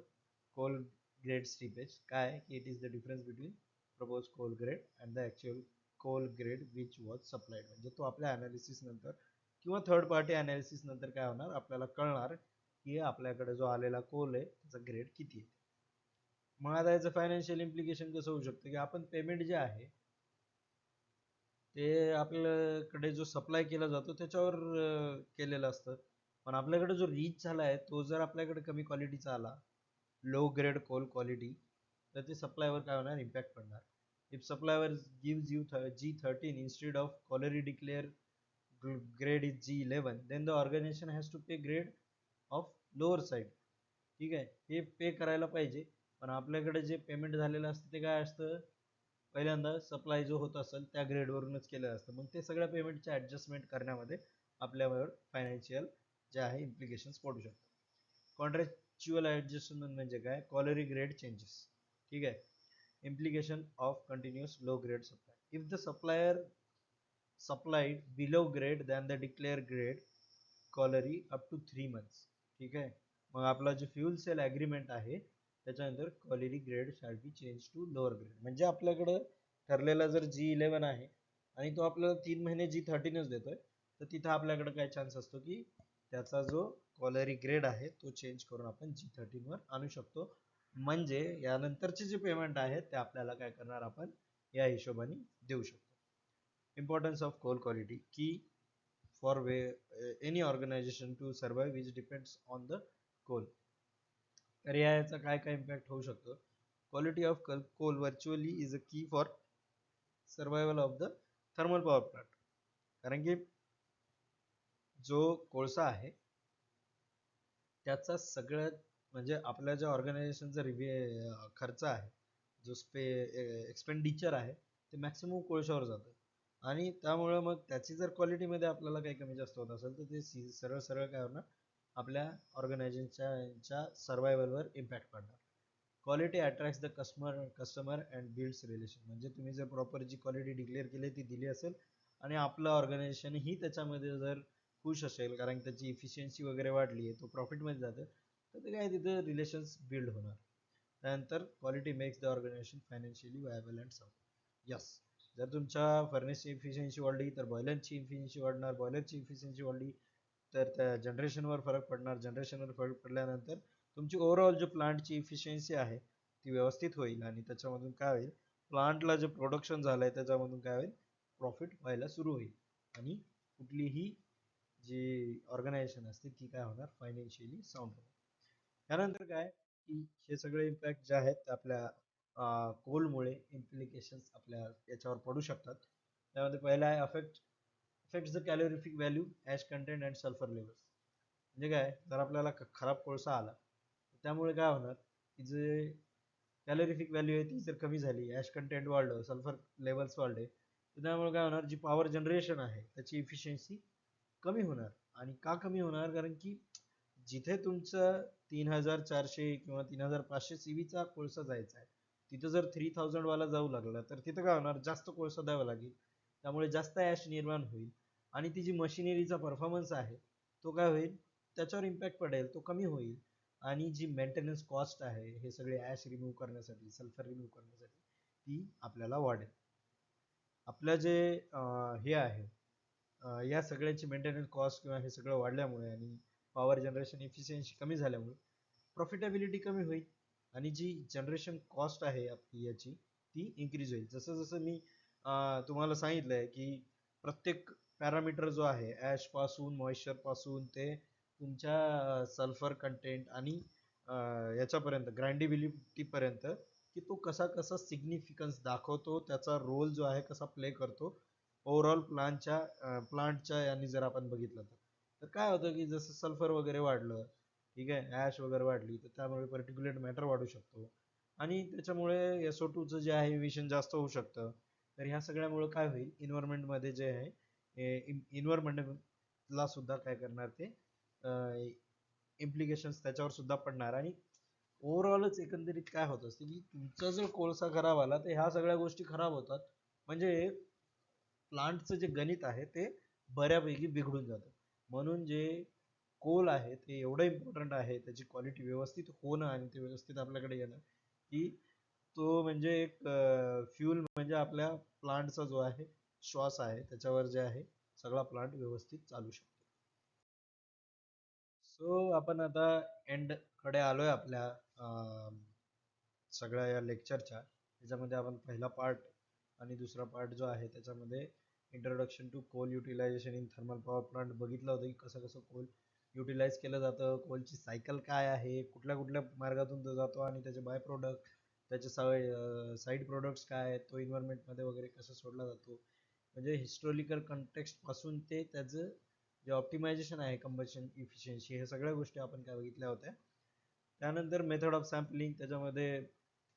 coal grade slippage काय की it is the difference between propose coal grade and the actual coal grade which was supplied. म्हणजे तो आपल्या अनालिसिस नंतर किंवा थर्ड पार्टी अनालिसिस नंतर काय होणार आपल्याला कळणार की आपल्याकडे जो आलेला कोल आहे त्याचा ग्रेड किती आहे. मग आता याचं फायनान्शियल इम्प्लिकेशन कसं होऊ शकतं की आपण पेमेंट जे आहे ते आपल्याकडे जो सप्लाय केला जातो त्याच्यावर केलेलं असतं. पण आपल्याकडे जो रीच झाला आहे तो जर आपल्याकडे कमी क्वालिटीचा आला, लो ग्रेड कोल क्वालिटी, तर ते सप्लायवर काय होणार इम्पॅक्ट पडणार. If supplier gives you G13 instead of quality declare grade is G11, then the organization has to pay grade of lower side. ठीक आहे, हे पे करायला पाहिजे. पण आपल्याकडे जे पेमेंट झालेलं असतं ते काय असतं, पहिल्यांदा सप्लाय जो होत असेल त्या ग्रेडवरूनच केलेलं असतं. मग ते सगळ्या पेमेंटच्या ॲडजस्टमेंट करण्यामध्ये आपल्यावर फायनान्शियल जे आहे इम्प्लिकेशन्स पडू शकतात. कॉन्ट्रॅक्च्युअल ॲडजस्टमेंट म्हणजे काय, क्वालिटी ग्रेड चेंजेस. ठीक आहे. Implication of continuous low grade supply. If the supplier supplied below grade than the declared grade quality up to 3 months. ठीक आहे. मग आपला जो फ्युल सेल ॲग्रीमेंट आहे त्याच्यानंतर quality grade shall be change to lower grade. म्हणजे आपल्याकडं ठरलेला जर G11 आहे आणि तो आपल्याला 3 महिने G13च देतोय, तर तिथं आपल्याकडे काय चान्स असतो की त्याचा जो क्वालिटी ग्रेड आहे तो चेंज करून आपण G13 वर आणू शकतो. म्हणजे यानंतरचे जे पेमेंट आहे ते आपल्याला काय करणार आपण या हिशोबाने देऊ शकतो. Importance of coal quality key for any organisation to survive which depends on the coal. तर याचा काय काय इम्पॅक्ट होऊ शकतो. Quality of coal virtually is a key for survival of the thermal power plant. कारण की जो कोळसा आहे त्याचा सगळ्यात म्हणजे आपल्या ज्या ऑर्गनायझेशनचा खर्च आहे, जो एक्सपेंडिचर आहे ते मॅक्सिमम कोळशावर जातं. आणि त्यामुळं मग त्याची जर क्वालिटीमध्ये आपल्याला काही कमी जास्त होत असेल तर ते सरळ सरळ काय होणार आपल्या ऑर्गनायझेशनच्या सर्वायवलवर इम्पॅक्ट पडणार. Quality attracts the customer and builds relation. म्हणजे तुम्ही जर प्रॉपर जी क्वालिटी डिक्लेअर केली ती दिली असेल आणि आपलं ऑर्गनायझेशन ही त्याच्यामध्ये जर खुश असेल कारण त्याची इफिशियन्सी वगैरे वाढली आहे, तो प्रॉफिटमध्ये जातं, तर ते काय तिथं रिलेशन्स बिल्ड होणार. त्यानंतर quality makes the organisation financially viable and sound. Yes, जर तुमच्या फर्नेसची इफिशियन्सी वाढली तर बॉयलरची इफिशियन्सी वाढणार, बॉयलरची इफिशियन्सी वाढली तर त्या जनरेशनवर फरक पडणार, जनरेशनवर फरक पडल्यानंतर तुमची ओव्हरऑल जो प्लांटची इफिशियन्सी आहे ती व्यवस्थित होईल आणि त्याच्यामधून काय होईल, प्लांटला जे प्रोडक्शन झालं आहे त्याच्यामधून काय होईल, प्रॉफिट व्हायला सुरू होईल आणि कुठलीही जी ऑर्गनायझेशन असते ती काय होणार फायनान्शियली साऊंड होणार. त्यानंतर काय की हे सगळे इम्पॅक्ट जे आहेत आपल्या कोलमुळे इम्प्लिकेशन्स आपल्या याच्यावर पडू शकतात. त्यामध्ये पहिला आहे affects the calorific value, ash content and sulphur levels. म्हणजे काय, जर आपल्याला खराब कोळसा आला त्यामुळे काय होणार की जे कॅलोरिफिक व्हॅल्यू आहे ती जर कमी झाली, ॲश कंटेंट वाढलं, सल्फर लेवल्स वाढले, तर त्यामुळे काय होणार जी पॉवर जनरेशन आहे त्याची इफिशियन्सी कमी होणार. आणि का कमी होणार, कारण की जिथे तुमचं 3400 किंवा 3500 सीव्हीचा कोळसा जायचा आहे तिथं जर 3000 वाला जाऊ लागला तर तिथं काय होणार, जास्त कोळसा द्यावा लागेल, त्यामुळे जास्त ॲश निर्माण होईल आणि ती जी मशिनरीचा परफॉर्मन्स आहे तो काय होईल, त्याच्यावर इम्पॅक्ट पडेल, तो कमी होईल. आणि जी मेंटेनन्स कॉस्ट आहे हे सगळे ॲश रिमूव्ह करण्यासाठी, सल्फर रिमूव्ह करण्यासाठी, ती आपल्याला वाढेल. आपलं जे हे आहे या सगळ्याची मेंटेनन्स कॉस्ट किंवा हे सगळं वाढल्यामुळे आणि पॉवर जनरेशन इफिशियन्सी कमी झाल्यामुळे प्रॉफिटेबिलिटी कमी होईल आणि जी जनरेशन कॉस्ट आहे आपली याची ती इन्क्रीज होईल. जसं जसं मी तुम्हाला सांगितलं आहे की प्रत्येक पॅरामीटर जो आहे ॲशपासून मॉइश्चरपासून ते तुमच्या सल्फर कंटेंट आणि याच्यापर्यंत ग्राइंडेबिलिटी पर्यंत, की तो कसा कसा सिग्निफिकन्स दाखवतो, त्याचा रोल जो आहे कसा प्ले करतो ओव्हरऑल प्लांटच्या यांनी जर आपण बघितलं तर काय होतं की जसं सल्फर वगैरे वाढलं, ठीक आहे, ॲश वगैरे वाढली तर त्यामुळे पर्टिक्युलेट मॅटर वाढू शकतो आणि त्याच्यामुळे SO2चं जे आहे इमिशन जास्त होऊ शकतं. तर ह्या सगळ्यामुळे काय होईल, इन्व्हायरमेंटमध्ये जे आहे इन्व्हायरमेंटला सुद्धा काय करणार ते इम्प्लिकेशन्स त्याच्यावर सुद्धा पडणार आणि ओव्हरऑलच एकंदरीत काय होत असते की तुमचा जर कोळसा खराब आला तर ह्या सगळ्या गोष्टी खराब होतात. म्हणजे प्लांटचं जे गणित आहे ते बऱ्यापैकी बिघडून जातं. म्हणून जे कोल आहे ते एवढं इम्पॉर्टंट आहे, त्याची क्वालिटी व्यवस्थित होणं आणि ते व्यवस्थित आपल्याकडे येणं, की तो म्हणजे एक फ्यूल म्हणजे आपल्या प्लांटचा जो आहे श्वास आहे त्याच्यावर जे आहे सगळा प्लांट व्यवस्थित चालू शकतो. सो आपण आता एंड कडे आलोय आपल्या सगळ्या या लेक्चरच्या. त्याच्यामध्ये आपण पहिला पार्ट आणि दुसरा पार्ट जो आहे त्याच्यामध्ये introduction to coal utilisation in thermal power plant बघितलं होतं की कसं कसं कोल युटिलाइज केलं जातं, कोलची सायकल काय आहे, कुठल्या कुठल्या मार्गातून तो जातो आणि त्याचे बाय प्रोडक्ट, त्याचे साईड प्रोडक्ट्स काय आहेत, तो इन्व्हायरमेंटमध्ये वगैरे कसं सोडला जातो. म्हणजे हिस्टॉरिकल कंटेक्स्ट पासून ते त्याचं जे ऑप्टिमायझेशन आहे कंबशन इफिशियन्सी, हे सगळ्या गोष्टी आपण काय बघितल्या होत्या. त्यानंतर मेथड ऑफ सॅम्पलिंग, त्याच्यामध्ये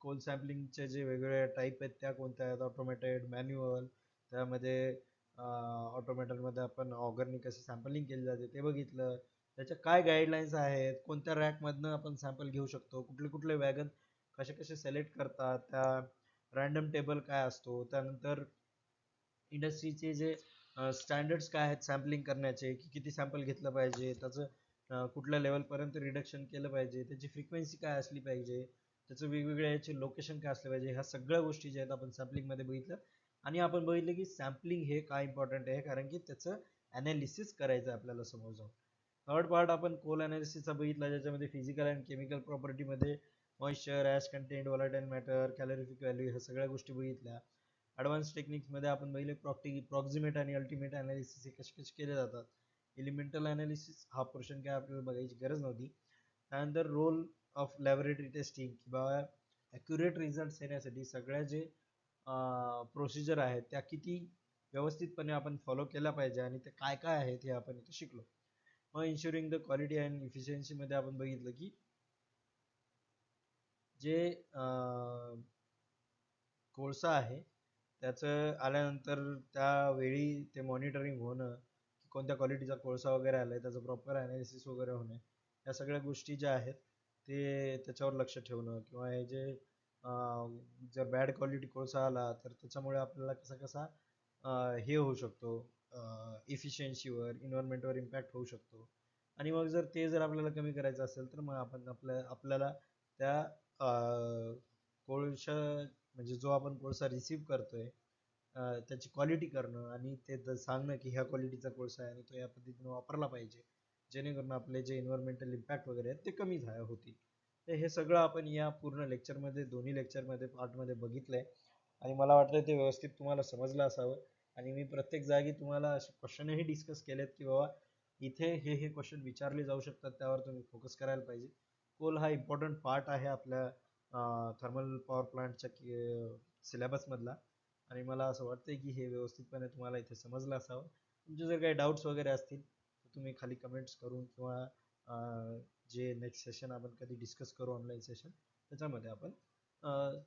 कोल सॅम्पलिंगचे जे वेगवेगळे टाईप आहेत त्या कोणत्या आहेत, ऑटोमॅटेड, मॅन्युअल, त्यामध्ये ऑटोमॅटेडमध्ये आपण ऑगरनी कशी सॅम्पलिंग केली जाते ते बघितलं. त्याच्या काय गाईडलाईन्स आहेत, कोणत्या रॅकमधनं आपण सॅम्पल घेऊ शकतो, कुठले कुठले वॅगन कसे कसे सिलेक्ट करतात, त्या रँडम टेबल काय असतो. त्यानंतर इंडस्ट्रीचे जे स्टँडर्ड्स काय आहेत सॅम्पलिंग करण्याचे, की किती सॅम्पल घेतलं पाहिजे, त्याचं कुठल्या लेवलपर्यंत रिडक्शन केलं पाहिजे, त्याची फ्रिक्वेन्सी काय असली पाहिजे, त्याचं वेगवेगळ्या याचे लोकेशन काय असले पाहिजे, ह्या सगळ्या गोष्टी ज्या आहेत आपण सॅम्पलिंगमध्ये बघितलं. आणि आपण बघितलं की सॅम्पलिंग हे काय इम्पॉर्टंट आहे, कारण की त्याचं ॲनालिसिस करायचं आहे आपल्याला समोर जाऊन. थर्ड पार्ट आपण कोल ॲनालिसिसचा बघितला, ज्याच्यामध्ये फिजिकल अँड केमिकल प्रॉपर्टीमध्ये moisture, ash content, volatile matter, calorific value, ह्या सगळ्या गोष्टी बघितल्या. ॲडव्हान्स टेक्निक्समध्ये आपण बघितले प्रॉक्झिमेट आणि अल्टिमेट ॲनालिसिस हे कसे कसे केले जातात. एलिमेंटल ॲनालिसिस हा पोर्शन काय आपल्याला बघायची गरज नव्हती. त्यानंतर रोल ऑफ लॅबोरेटरी टेस्टिंग किंवा ॲक्युरेट रिझल्ट्स येण्यासाठी सगळ्या जे प्रोसिजर आहेत त्या किती व्यवस्थितपणे आपण फॉलो केल्या पाहिजे आणि ते काय काय आहेत हे आपण इथे शिकलो. मग इन्शुरिंग द क्वालिटी अँड इफिशियन्सीमध्ये आपण बघितलं की जे कोळसा आहे त्याचं आल्यानंतर त्यावेळी ते मॉनिटरिंग होणं, कोणत्या क्वालिटीचा कोळसा वगैरे आला आहे त्याचं प्रॉपर ॲनालिसिस वगैरे होणे, या सगळ्या गोष्टी ज्या आहेत ते त्याच्यावर लक्ष ठेवणं. किंवा हे जे जर बॅड क्वालिटी कोळसा आला तर त्याच्यामुळे आपल्याला कसा कसा हे होऊ शकतो, इफिशियन्सीवर, इन्व्हायरमेंटवर इम्पॅक्ट होऊ शकतो. आणि मग जर ते जर आपल्याला कमी करायचं असेल तर मग आपण आपल्याला त्या कोळशा म्हणजे जो आपण कोळसा रिसीव्ह करतोय त्याची क्वालिटी करणं आणि ते सांगणं की ह्या क्वालिटीचा कोळसा आहे आणि तो या पद्धतीने वापरला पाहिजे, जेणेकरून आपले जे इन्व्हायरमेंटल इम्पॅक्ट वगैरे आहेत ते कमी होतील. तर हे सगळं आपण या पूर्ण लेक्चरमध्ये, दोन्ही लेक्चरमध्ये पार्टमध्ये बघितलंय आणि मला वाटतं ते व्यवस्थित तुम्हाला समजलं असावं. आणि मी प्रत्येक जागी तुम्हाला असे क्वेश्चनही डिस्कस केलेत की बाबा इथे हे क्वेश्चन विचारले जाऊ शकतात, त्यावर तुम्ही फोकस करायला पाहिजे. कोल हा इम्पॉर्टंट पार्ट आहे आपल्या थर्मल पॉवर प्लांटच्या सिलेबसमधला. आणि मला असं वाटतंय की हे व्यवस्थितपणे तुम्हाला इथे समजलं असावं. तुमचे जर काही डाऊट्स वगैरे असतील तर तुम्ही खाली कमेंट्स करून किंवा जे नेक्स्ट सेशन आपण कधी डिस्कस करू ऑनलाईन सेशन त्याच्यामध्ये आपण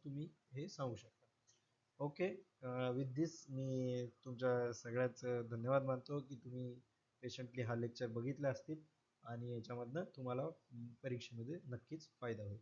तुम्ही हे सांगू शकता. ओके, विथ दिस मी तुमच्या सगळ्याच धन्यवाद मानतो की तुम्ही पेशंटली हा लेक्चर बघितला असतील आणि याच्यामधनं तुम्हाला परीक्षेमध्ये नक्कीच फायदा होईल.